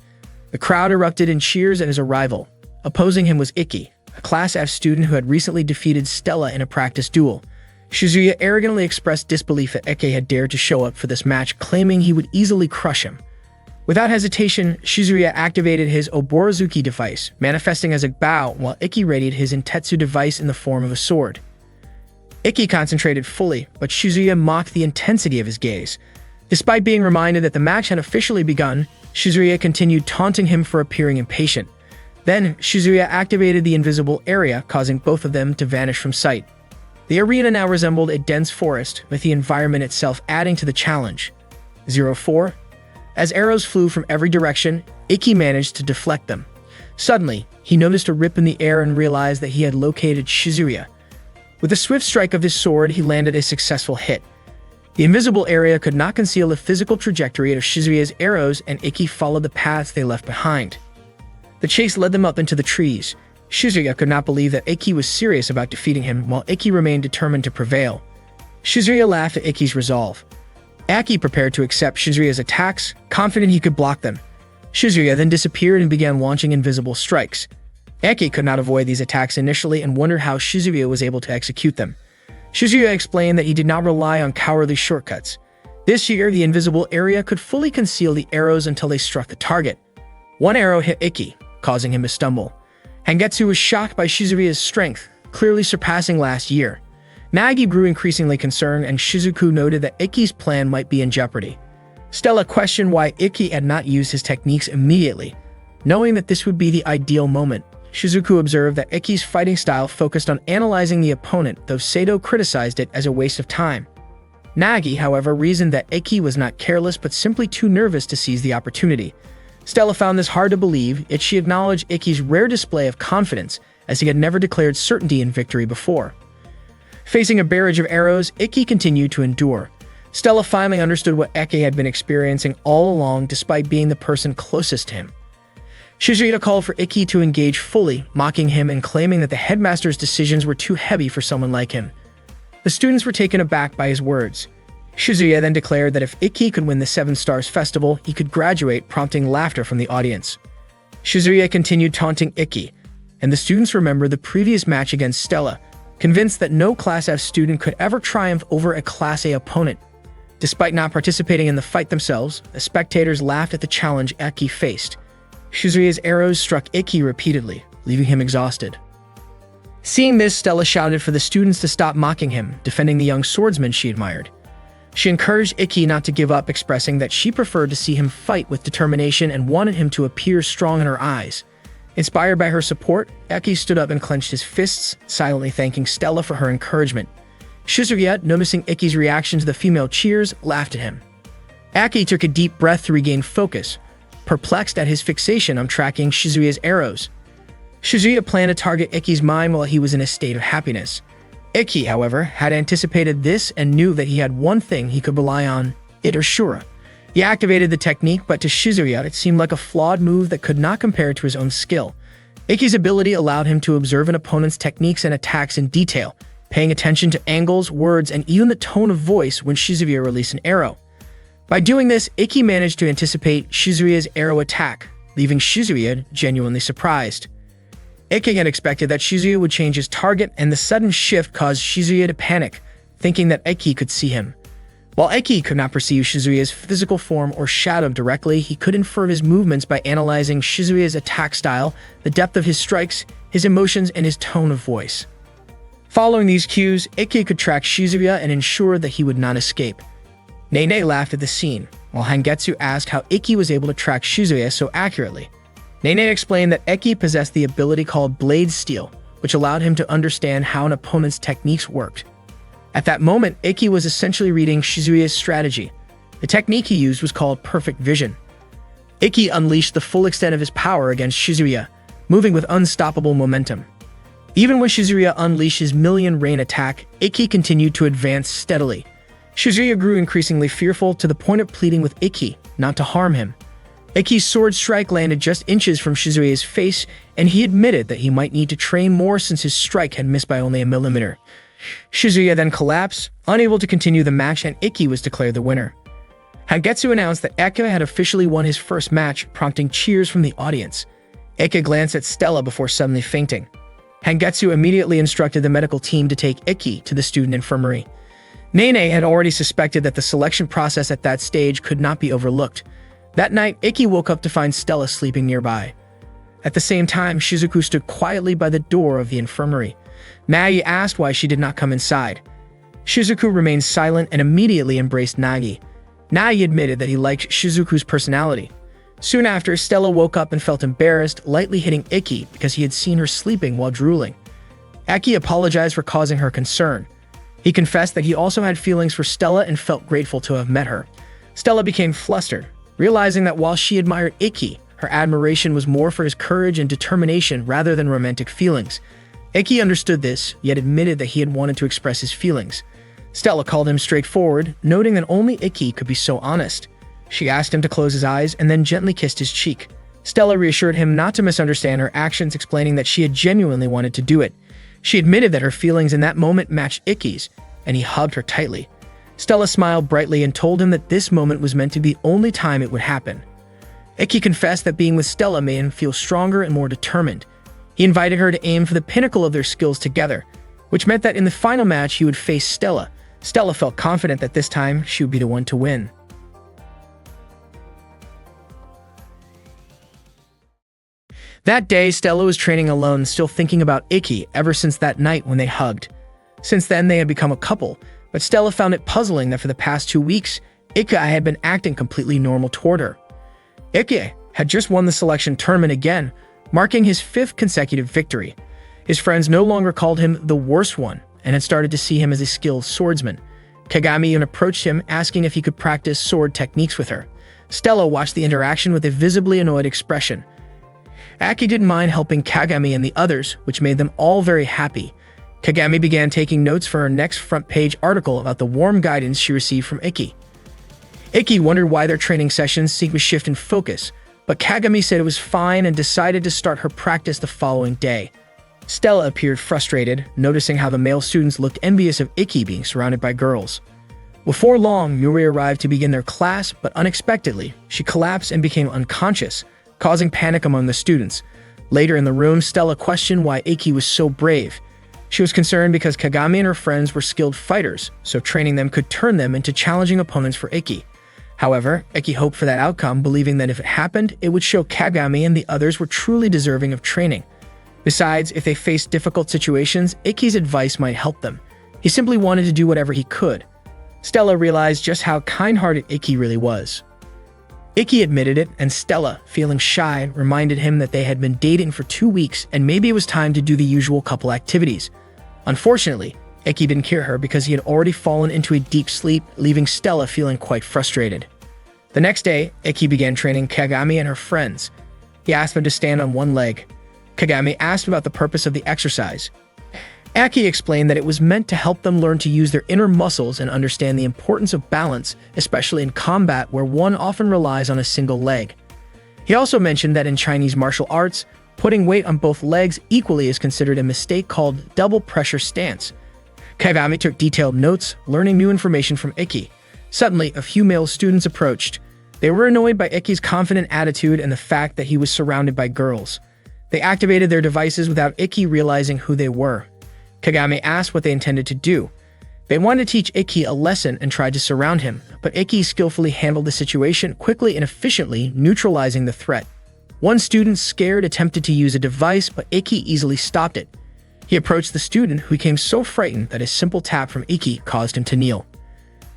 The crowd erupted in cheers at his arrival. Opposing him was Ikki, a Class F student who had recently defeated Stella in a practice duel. Shizuya arrogantly expressed disbelief that Eke had dared to show up for this match, claiming he would easily crush him. Without hesitation, Shizuya activated his Oborozuki device, manifesting as a bow, while Ikki readied his Intetsu device in the form of a sword. Ikki concentrated fully, but Shizuya mocked the intensity of his gaze. Despite being reminded that the match had officially begun, Shizuya continued taunting him for appearing impatient. Then, Shizuya activated the invisible area, causing both of them to vanish from sight. The arena now resembled a dense forest, with the environment itself adding to the challenge. 04. As arrows flew from every direction, Ikki managed to deflect them. Suddenly, he noticed a rip in the air and realized that he had located Shizuya. With a swift strike of his sword, he landed a successful hit. The invisible area could not conceal the physical trajectory of Shizuya's arrows, and Ikki followed the paths they left behind. The chase led them up into the trees. Shizuya could not believe that Ikki was serious about defeating him, while Ikki remained determined to prevail. Shizuya laughed at Ikki's resolve. Ikki prepared to accept Shizuya's attacks, confident he could block them. Shizuya then disappeared and began launching invisible strikes. Ikki could not avoid these attacks initially and wondered how Shizuya was able to execute them. Shizuya explained that he did not rely on cowardly shortcuts. This year, the invisible area could fully conceal the arrows until they struck the target. One arrow hit Ikki, causing him to stumble. Hangetsu was shocked by Shizuya's strength, clearly surpassing last year. Nagi grew increasingly concerned, and Shizuku noted that Ikki's plan might be in jeopardy. Stella questioned why Ikki had not used his techniques immediately. Knowing that this would be the ideal moment, Shizuku observed that Ikki's fighting style focused on analyzing the opponent, though Sato criticized it as a waste of time. Nagi, however, reasoned that Ikki was not careless but simply too nervous to seize the opportunity. Stella found this hard to believe, yet she acknowledged Ikki's rare display of confidence, as he had never declared certainty in victory before. Facing a barrage of arrows, Ikki continued to endure. Stella finally understood what Eke had been experiencing all along, despite being the person closest to him. Shizuya called for Ikki to engage fully, mocking him and claiming that the headmaster's decisions were too heavy for someone like him. The students were taken aback by his words. Shizuya then declared that if Ikki could win the Seven Stars Festival, he could graduate, prompting laughter from the audience. Shizuya continued taunting Ikki, and the students remembered the previous match against Stella, convinced that no Class F student could ever triumph over a Class A opponent. Despite not participating in the fight themselves, the spectators laughed at the challenge Ikki faced. Shizuya's arrows struck Ikki repeatedly, leaving him exhausted. Seeing this, Stella shouted for the students to stop mocking him, defending the young swordsman she admired. She encouraged Ikki not to give up, expressing that she preferred to see him fight with determination and wanted him to appear strong in her eyes. Inspired by her support, Ikki stood up and clenched his fists, silently thanking Stella for her encouragement. Shizuya, noticing Ikki's reaction to the female cheers, laughed at him. Ikki took a deep breath to regain focus, perplexed at his fixation on tracking Shizuya's arrows. Shizuya planned to target Ikki's mind while he was in a state of happiness. Ikki, however, had anticipated this and knew that he had one thing he could rely on, Itoshura. He activated the technique, but to Shizuya it seemed like a flawed move that could not compare to his own skill. Ikki's ability allowed him to observe an opponent's techniques and attacks in detail, paying attention to angles, words, and even the tone of voice when Shizuya released an arrow. By doing this, Ikki managed to anticipate Shizuya's arrow attack, leaving Shizuya genuinely surprised. Ikki had expected that Shizuya would change his target, and the sudden shift caused Shizuya to panic, thinking that Ikki could see him. While Ikki could not perceive Shizuya's physical form or shadow directly, he could infer his movements by analyzing Shizuya's attack style, the depth of his strikes, his emotions, and his tone of voice. Following these cues, Ikki could track Shizuya and ensure that he would not escape. Nene laughed at the scene, while Hangetsu asked how Ikki was able to track Shizuya so accurately. Nene explained that Ikki possessed the ability called Blade Steel, which allowed him to understand how an opponent's techniques worked. At that moment, Ikki was essentially reading Shizuya's strategy. The technique he used was called Perfect Vision. Ikki unleashed the full extent of his power against Shizuya, moving with unstoppable momentum. Even when Shizuya unleashed his Million Rain attack, Ikki continued to advance steadily. Shizuya grew increasingly fearful, to the point of pleading with Ikki not to harm him. Ikki's sword strike landed just inches from Shizuya's face, and he admitted that he might need to train more since his strike had missed by only a millimeter. Shizuya then collapsed, unable to continue the match, and Ikki was declared the winner. Hangetsu announced that Eke had officially won his first match, prompting cheers from the audience. Eke glanced at Stella before suddenly fainting. Hangetsu immediately instructed the medical team to take Ikki to the student infirmary. Nene had already suspected that the selection process at that stage could not be overlooked. That night, Ikki woke up to find Stella sleeping nearby. At the same time, Shizuku stood quietly by the door of the infirmary. Nagi asked why she did not come inside. Shizuku remained silent and immediately embraced Nagi. Nagi admitted that he liked Shizuku's personality. Soon after, Stella woke up and felt embarrassed, lightly hitting Ikki because he had seen her sleeping while drooling. Ikki apologized for causing her concern. He confessed that he also had feelings for Stella and felt grateful to have met her. Stella became flustered, realizing that while she admired Ikki, her admiration was more for his courage and determination rather than romantic feelings. Ikki understood this, yet admitted that he had wanted to express his feelings. Stella called him straightforward, noting that only Ikki could be so honest. She asked him to close his eyes and then gently kissed his cheek. Stella reassured him not to misunderstand her actions, explaining that she had genuinely wanted to do it. She admitted that her feelings in that moment matched Ikki's, and he hugged her tightly. Stella smiled brightly and told him that this moment was meant to be the only time it would happen. Ikki confessed that being with Stella made him feel stronger and more determined. He invited her to aim for the pinnacle of their skills together, which meant that in the final match he would face Stella. Stella felt confident that this time she would be the one to win. That day, Stella was training alone, still thinking about Ikki ever since that night when they hugged. Since then, they had become a couple, but Stella found it puzzling that for the past 2 weeks, Ikki had been acting completely normal toward her. Ikki had just won the selection tournament again, marking his 5th consecutive victory. His friends no longer called him the worst one and had started to see him as a skilled swordsman. Kagami even approached him, asking if he could practice sword techniques with her. Stella watched the interaction with a visibly annoyed expression. Ikki didn't mind helping Kagami and the others, which made them all very happy. Kagami began taking notes for her next front-page article about the warm guidance she received from Ikki. Ikki wondered why their training sessions seemed to shift in focus, but Kagami said it was fine and decided to start her practice the following day. Stella appeared frustrated, noticing how the male students looked envious of Ikki being surrounded by girls. Before long, Yuri arrived to begin their class, but unexpectedly, she collapsed and became unconscious, causing panic among the students. Later in the room, Stella questioned why Ikki was so brave. She was concerned because Kagami and her friends were skilled fighters, so training them could turn them into challenging opponents for Ikki. However, Ikki hoped for that outcome, believing that if it happened, it would show Kagami and the others were truly deserving of training. Besides, if they faced difficult situations, Ikki's advice might help them. He simply wanted to do whatever he could. Stella realized just how kind-hearted Ikki really was. Ikki admitted it, and Stella, feeling shy, reminded him that they had been dating for 2 weeks and maybe it was time to do the usual couple activities. Unfortunately, Ikki didn't hear her because he had already fallen into a deep sleep, leaving Stella feeling quite frustrated. The next day, Ikki began training Kagami and her friends. He asked them to stand on one leg. Kagami asked about the purpose of the exercise. Ikki explained that it was meant to help them learn to use their inner muscles and understand the importance of balance, especially in combat where one often relies on a single leg. He also mentioned that in Chinese martial arts, putting weight on both legs equally is considered a mistake called double pressure stance. Kagami took detailed notes, learning new information from Ikki. Suddenly, a few male students approached. They were annoyed by Ikki's confident attitude and the fact that he was surrounded by girls. They activated their devices without Ikki realizing who they were. Kagami asked what they intended to do. They wanted to teach Ikki a lesson and tried to surround him, but Ikki skillfully handled the situation quickly and efficiently, neutralizing the threat. One student, scared, attempted to use a device, but Ikki easily stopped it. He approached the student, who became so frightened that a simple tap from Ikki caused him to kneel.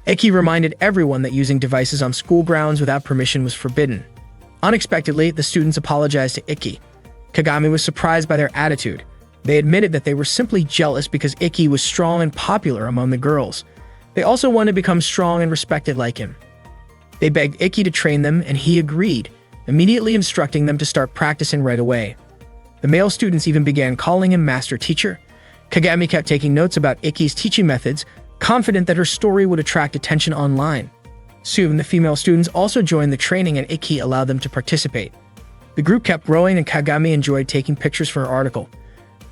Ikki reminded everyone that using devices on school grounds without permission was forbidden. Unexpectedly, the students apologized to Ikki. Kagami was surprised by their attitude. They admitted that they were simply jealous because Ikki was strong and popular among the girls. They also wanted to become strong and respected like him. They begged Ikki to train them, and he agreed, immediately instructing them to start practicing right away. The male students even began calling him Master Teacher. Kagami kept taking notes about Ikki's teaching methods, confident that her story would attract attention online. Soon, the female students also joined the training and Ikki allowed them to participate. The group kept growing and Kagami enjoyed taking pictures for her article.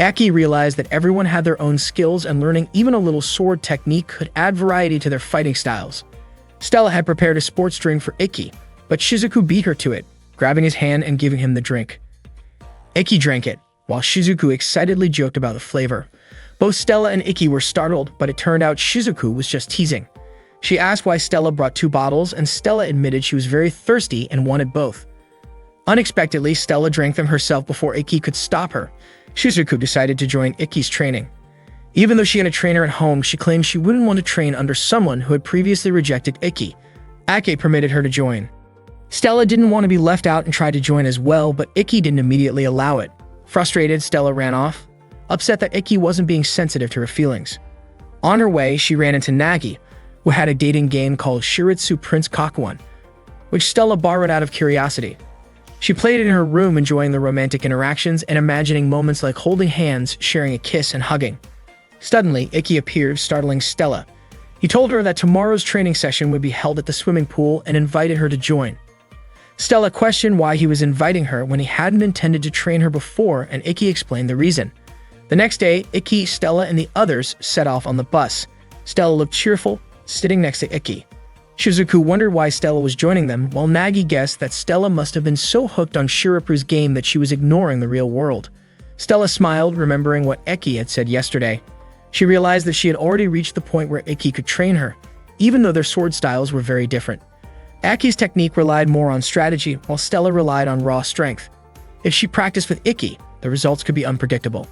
Ikki realized that everyone had their own skills and learning even a little sword technique could add variety to their fighting styles. Stella had prepared a sports drink for Ikki, but Shizuku beat her to it, grabbing his hand and giving him the drink. Ikki drank it, while Shizuku excitedly joked about the flavor. Both Stella and Ikki were startled, but it turned out Shizuku was just teasing. She asked why Stella brought 2 bottles, and Stella admitted she was very thirsty and wanted both. Unexpectedly, Stella drank them herself before Ikki could stop her. Shizuku decided to join Ikki's training. Even though she had a trainer at home, she claimed she wouldn't want to train under someone who had previously rejected Ikki. Ake permitted her to join. Stella didn't want to be left out and tried to join as well, but Ikki didn't immediately allow it. Frustrated, Stella ran off, upset that Ikki wasn't being sensitive to her feelings. On her way, she ran into Nagi, who had a dating game called Shiritsu Prince Kakuan, which Stella borrowed out of curiosity. She played it in her room, enjoying the romantic interactions and imagining moments like holding hands, sharing a kiss, and hugging. Suddenly, Ikki appeared, startling Stella. He told her that tomorrow's training session would be held at the swimming pool and invited her to join. Stella questioned why he was inviting her when he hadn't intended to train her before, and Ikki explained the reason. The next day, Ikki, Stella, and the others set off on the bus. Stella looked cheerful, sitting next to Ikki. Shizuku wondered why Stella was joining them, while Nagi guessed that Stella must have been so hooked on Shirapu's game that she was ignoring the real world. Stella smiled, remembering what Ikki had said yesterday. She realized that she had already reached the point where Ikki could train her, even though their sword styles were very different. Aki's technique relied more on strategy, while Stella relied on raw strength. If she practiced with Ikki, the results could be unpredictable.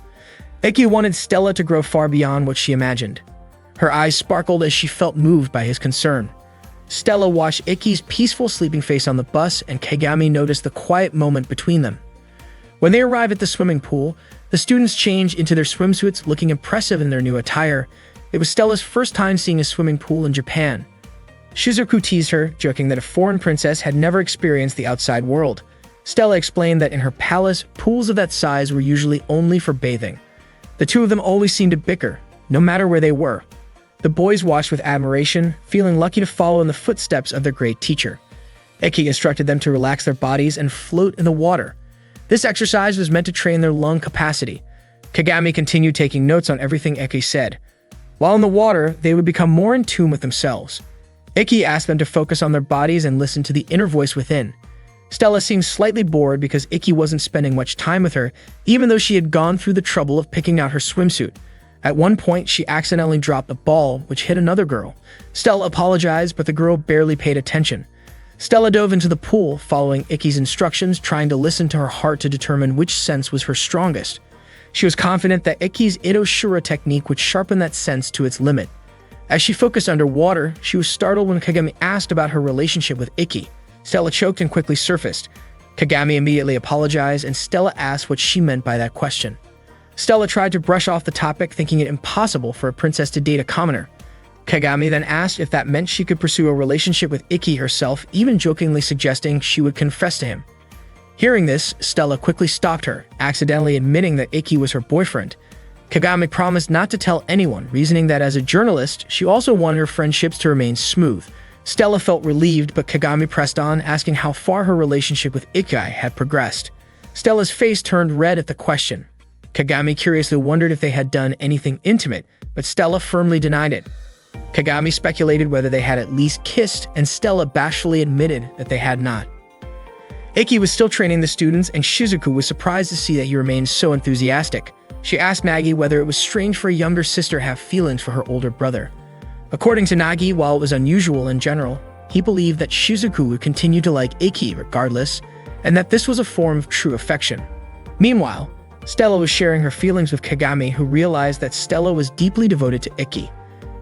Ikki wanted Stella to grow far beyond what she imagined. Her eyes sparkled as she felt moved by his concern. Stella watched Ikki's peaceful sleeping face on the bus, and Kagami noticed the quiet moment between them. When they arrived at the swimming pool, the students changed into their swimsuits, looking impressive in their new attire. It was Stella's first time seeing a swimming pool in Japan. Shizuku teased her, joking that a foreign princess had never experienced the outside world. Stella explained that in her palace, pools of that size were usually only for bathing. The two of them always seemed to bicker, no matter where they were. The boys watched with admiration, feeling lucky to follow in the footsteps of their great teacher. Ikki instructed them to relax their bodies and float in the water. This exercise was meant to train their lung capacity. Kagami continued taking notes on everything Ikki said. While in the water, they would become more in tune with themselves. Ikki asked them to focus on their bodies and listen to the inner voice within. Stella seemed slightly bored because Ikki wasn't spending much time with her, even though she had gone through the trouble of picking out her swimsuit. At one point, she accidentally dropped the ball, which hit another girl. Stella apologized, but the girl barely paid attention. Stella dove into the pool, following Ikki's instructions, trying to listen to her heart to determine which sense was her strongest. She was confident that Ikki's Ito Shura technique would sharpen that sense to its limit. As she focused underwater, she was startled when Kagami asked about her relationship with Ikki. Stella choked and quickly surfaced. Kagami immediately apologized, and Stella asked what she meant by that question. Stella tried to brush off the topic, thinking it impossible for a princess to date a commoner. Kagami then asked if that meant she could pursue a relationship with Ikki herself, even jokingly suggesting she would confess to him. Hearing this, Stella quickly stopped her, accidentally admitting that Ikki was her boyfriend. Kagami promised not to tell anyone, reasoning that as a journalist, she also wanted her friendships to remain smooth. Stella felt relieved, but Kagami pressed on, asking how far her relationship with Ikki had progressed. Stella's face turned red at the question. Kagami curiously wondered if they had done anything intimate, but Stella firmly denied it. Kagami speculated whether they had at least kissed, and Stella bashfully admitted that they had not. Ikki was still training the students, and Shizuku was surprised to see that he remained so enthusiastic. She asked Nagi whether it was strange for a younger sister to have feelings for her older brother. According to Nagi, while it was unusual in general, he believed that Shizuku would continue to like Ikki regardless, and that this was a form of true affection. Meanwhile, Stella was sharing her feelings with Kagami, who realized that Stella was deeply devoted to Ikki.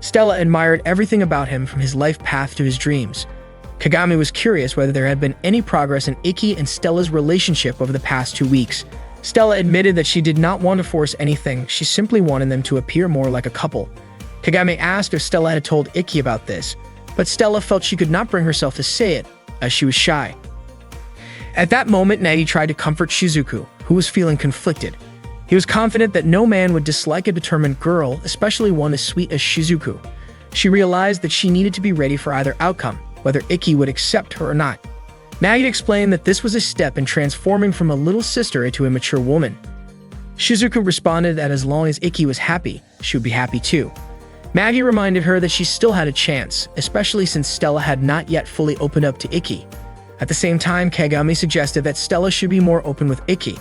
Stella admired everything about him, from his life path to his dreams. Kagami was curious whether there had been any progress in Ikki and Stella's relationship over the past 2 weeks. Stella admitted that she did not want to force anything, she simply wanted them to appear more like a couple. Kagami asked if Stella had told Ikki about this, but Stella felt she could not bring herself to say it, as she was shy. At that moment, Nagi tried to comfort Shizuku, who was feeling conflicted. He was confident that no man would dislike a determined girl, especially one as sweet as Shizuku. She realized that she needed to be ready for either outcome, whether Ikki would accept her or not. Nagi explained that this was a step in transforming from a little sister into a mature woman. Shizuku responded that as long as Ikki was happy, she would be happy too. Nagi reminded her that she still had a chance, especially since Stella had not yet fully opened up to Ikki. At the same time, Kagami suggested that Stella should be more open with Ikki.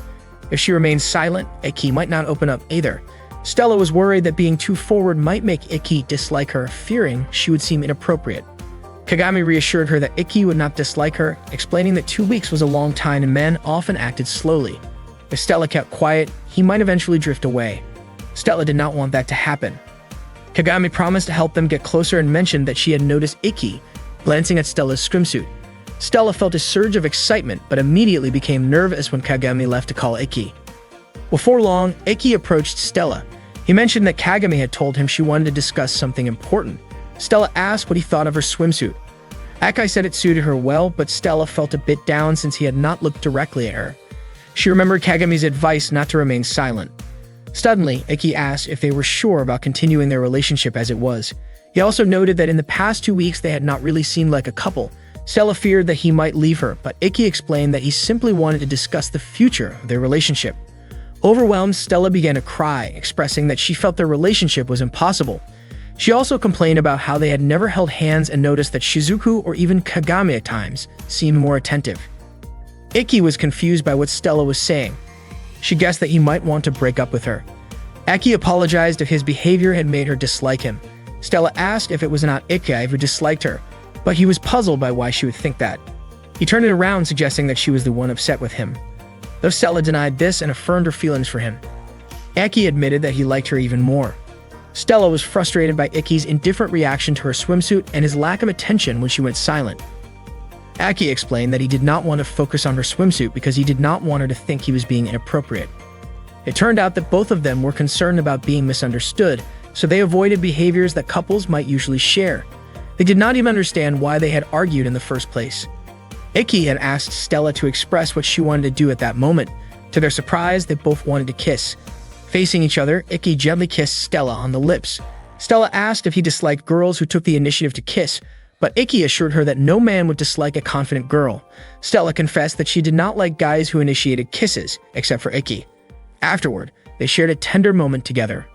If she remained silent, Ikki might not open up either. Stella was worried that being too forward might make Ikki dislike her, fearing she would seem inappropriate. Kagami reassured her that Ikki would not dislike her, explaining that 2 weeks was a long time and men often acted slowly. If Stella kept quiet, he might eventually drift away. Stella did not want that to happen. Kagami promised to help them get closer and mentioned that she had noticed Ikki glancing at Stella's swimsuit. Stella felt a surge of excitement, but immediately became nervous when Kagami left to call Ikki. Before long, Ikki approached Stella. He mentioned that Kagami had told him she wanted to discuss something important. Stella asked what he thought of her swimsuit. Akai said it suited her well, but Stella felt a bit down since he had not looked directly at her. She remembered Kagami's advice not to remain silent. Suddenly, Ikki asked if they were sure about continuing their relationship as it was. He also noted that in the past 2 weeks they had not really seemed like a couple. Stella feared that he might leave her, but Ikki explained that he simply wanted to discuss the future of their relationship. Overwhelmed, Stella began to cry, expressing that she felt their relationship was impossible. She also complained about how they had never held hands and noticed that Shizuku or even Kagami at times seemed more attentive. Ikki was confused by what Stella was saying. She guessed that he might want to break up with her. Ikki apologized if his behavior had made her dislike him. Stella asked if it was not Ikki who disliked her, but he was puzzled by why she would think that. He turned it around, suggesting that she was the one upset with him. Though Stella denied this and affirmed her feelings for him, Ikki admitted that he liked her even more. Stella was frustrated by Ikki's indifferent reaction to her swimsuit and his lack of attention when she went silent. Ikki explained that he did not want to focus on her swimsuit because he did not want her to think he was being inappropriate. It turned out that both of them were concerned about being misunderstood, so they avoided behaviors that couples might usually share. They did not even understand why they had argued in the first place. Ikki had asked Stella to express what she wanted to do at that moment. To their surprise, they both wanted to kiss. Facing each other, Ikki gently kissed Stella on the lips. Stella asked if he disliked girls who took the initiative to kiss, but Ikki assured her that no man would dislike a confident girl. Stella confessed that she did not like guys who initiated kisses, except for Ikki. Afterward, they shared a tender moment together.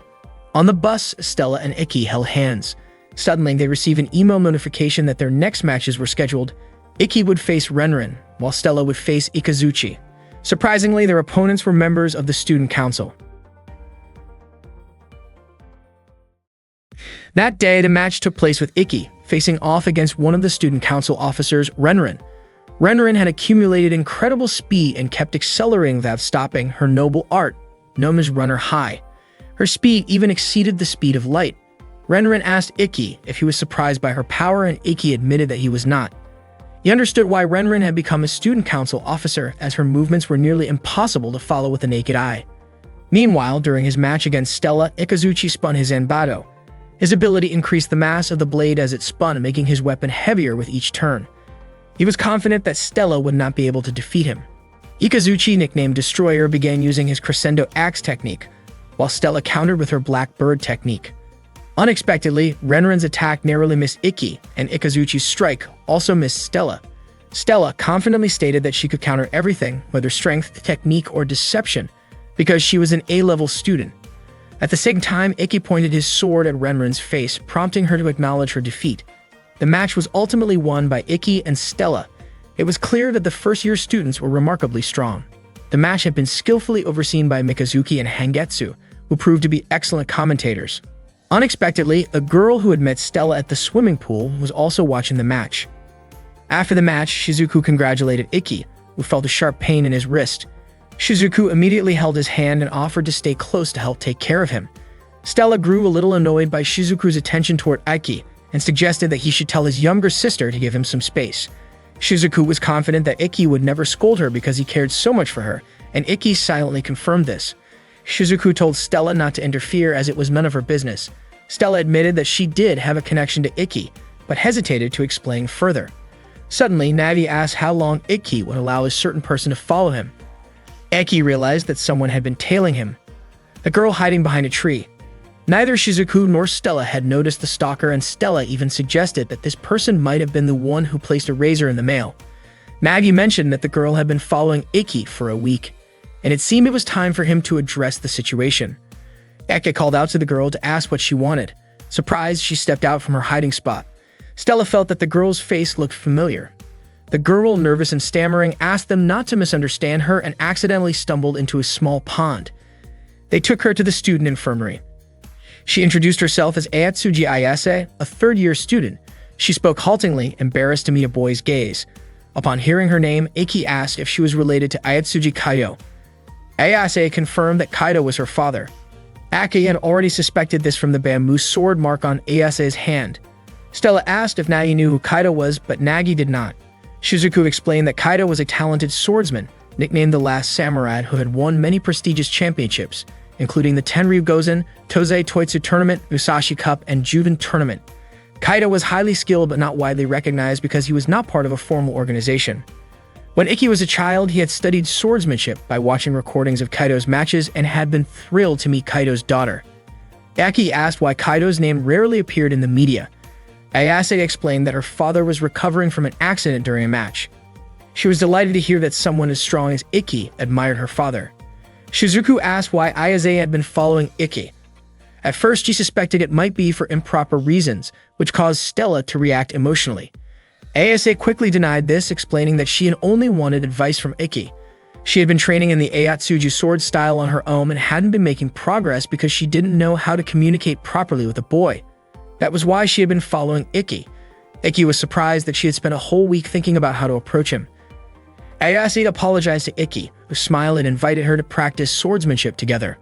On the bus, Stella and Ikki held hands. Suddenly, they received an email notification that their next matches were scheduled. Ikki would face Renren, while Stella would face Ikazuchi. Surprisingly, their opponents were members of the student council. That day, the match took place with Ikki facing off against one of the student council officers, Renren. Renren had accumulated incredible speed and kept accelerating without stopping, her noble art, known as Runner High. Her speed even exceeded the speed of light. Renren asked Ikki if he was surprised by her power, and Ikki admitted that he was not. He understood why Renren had become a student council officer, as her movements were nearly impossible to follow with the naked eye. Meanwhile, during his match against Stella, Ikazuchi spun his Zanbato. His ability increased the mass of the blade as it spun, making his weapon heavier with each turn. He was confident that Stella would not be able to defeat him. Ikazuchi, nicknamed Destroyer, began using his Crescendo Axe technique, while Stella countered with her Black Bird technique. Unexpectedly, Renren's attack narrowly missed Ikki, and Ikazuchi's strike also missed Stella. Stella confidently stated that she could counter everything, whether strength, technique, or deception, because she was an A-level student. At the same time, Ikki pointed his sword at Renren's face, prompting her to acknowledge her defeat. The match was ultimately won by Ikki and Stella. It was clear that the first-year students were remarkably strong. The match had been skillfully overseen by Mikazuki and Hangetsu, who proved to be excellent commentators. Unexpectedly, a girl who had met Stella at the swimming pool was also watching the match. After the match, Shizuku congratulated Ikki, who felt a sharp pain in his wrist. Shizuku immediately held his hand and offered to stay close to help take care of him. Stella grew a little annoyed by Shizuku's attention toward Ikki and suggested that he should tell his younger sister to give him some space. Shizuku was confident that Ikki would never scold her because he cared so much for her, and Ikki silently confirmed this. Shizuku told Stella not to interfere as it was none of her business. Stella admitted that she did have a connection to Ikki, but hesitated to explain further. Suddenly, Navi asked how long Ikki would allow a certain person to follow him. Ikki realized that someone had been tailing him, a girl hiding behind a tree. Neither Shizuku nor Stella had noticed the stalker, and Stella even suggested that this person might have been the one who placed a razor in the mail. Nagi mentioned that the girl had been following Ikki for a week, and it seemed it was time for him to address the situation. Ikki called out to the girl to ask what she wanted. Surprised, she stepped out from her hiding spot. Stella felt that the girl's face looked familiar. The girl, nervous and stammering, asked them not to misunderstand her and accidentally stumbled into a small pond. They took her to the student infirmary. She introduced herself as Ayatsuji Ayase, a third-year student. She spoke haltingly, embarrassed to meet a boy's gaze. Upon hearing her name, Iki asked if she was related to Ayatsuji Kaido. Ayase confirmed that Kaido was her father. Aki had already suspected this from the bamboo sword mark on Ayase's hand. Stella asked if Nagi knew who Kaido was, but Nagi did not. Shizuku explained that Kaido was a talented swordsman, nicknamed the Last Samurai, who had won many prestigious championships, including the Tenryu Gozen, Tozei Toitsu Tournament, Musashi Cup, and Juven Tournament. Kaido was highly skilled but not widely recognized because he was not part of a formal organization. When Iki was a child, he had studied swordsmanship by watching recordings of Kaido's matches and had been thrilled to meet Kaido's daughter. Aki asked why Kaido's name rarely appeared in the media. Ayase explained that her father was recovering from an accident during a match. She was delighted to hear that someone as strong as Iki admired her father. Shizuku asked why Ayase had been following Iki. At first, she suspected it might be for improper reasons, which caused Stella to react emotionally. Ayase quickly denied this, explaining that she had only wanted advice from Iki. She had been training in the Ayatsuji sword style on her own and hadn't been making progress because she didn't know how to communicate properly with a boy. That was why she had been following Iki. Iki was surprised that she had spent a whole week thinking about how to approach him. Ayase apologized to Iki, who smiled and invited her to practice swordsmanship together.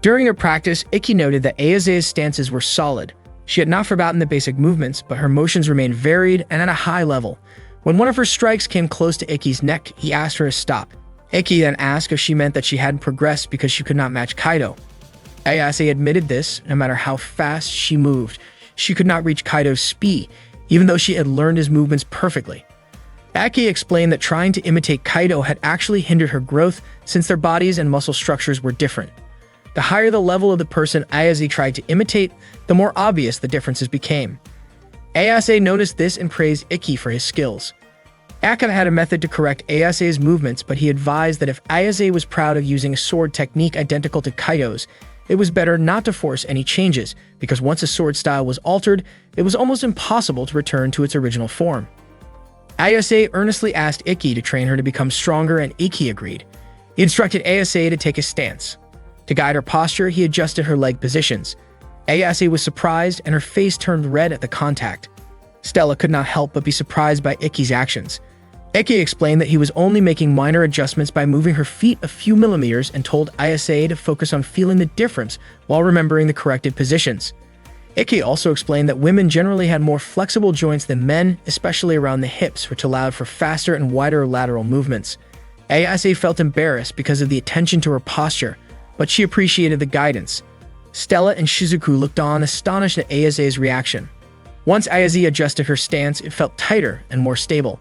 During their practice, Iki noted that Ayase's stances were solid. She had not forgotten the basic movements, but her motions remained varied and at a high level. When one of her strikes came close to Iki's neck, he asked her to stop. Iki then asked if she meant that she hadn't progressed because she could not match Kaido. Ayase admitted this. No matter how fast she moved, she could not reach Kaido's speed, even though she had learned his movements perfectly. Aki explained that trying to imitate Kaido had actually hindered her growth since their bodies and muscle structures were different. The higher the level of the person Ayase tried to imitate, the more obvious the differences became. Ayase noticed this and praised Iki for his skills. Akana had a method to correct Ayase's movements, but he advised that if Ayase was proud of using a sword technique identical to Kaido's, it was better not to force any changes, because once a sword style was altered, it was almost impossible to return to its original form. Ayase earnestly asked Iki to train her to become stronger, and Iki agreed. He instructed Ayase to take a stance. To guide her posture, he adjusted her leg positions. Ayase was surprised, and her face turned red at the contact. Stella could not help but be surprised by Iki's actions. Iki explained that he was only making minor adjustments by moving her feet a few millimeters and told Ayase to focus on feeling the difference while remembering the corrected positions. Iki also explained that women generally had more flexible joints than men, especially around the hips, which allowed for faster and wider lateral movements. Ayase felt embarrassed because of the attention to her posture, but she appreciated the guidance. Stella and Shizuku looked on, astonished at Ayase's reaction. Once Ayase adjusted her stance, it felt tighter and more stable.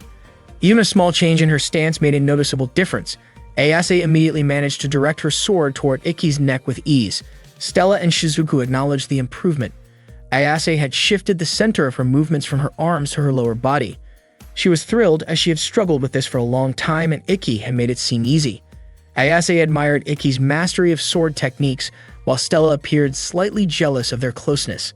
Even a small change in her stance made a noticeable difference. Ayase immediately managed to direct her sword toward Iki's neck with ease. Stella and Shizuku acknowledged the improvement. Ayase had shifted the center of her movements from her arms to her lower body. She was thrilled as she had struggled with this for a long time and Iki had made it seem easy. Ayase admired Iki's mastery of sword techniques, while Stella appeared slightly jealous of their closeness.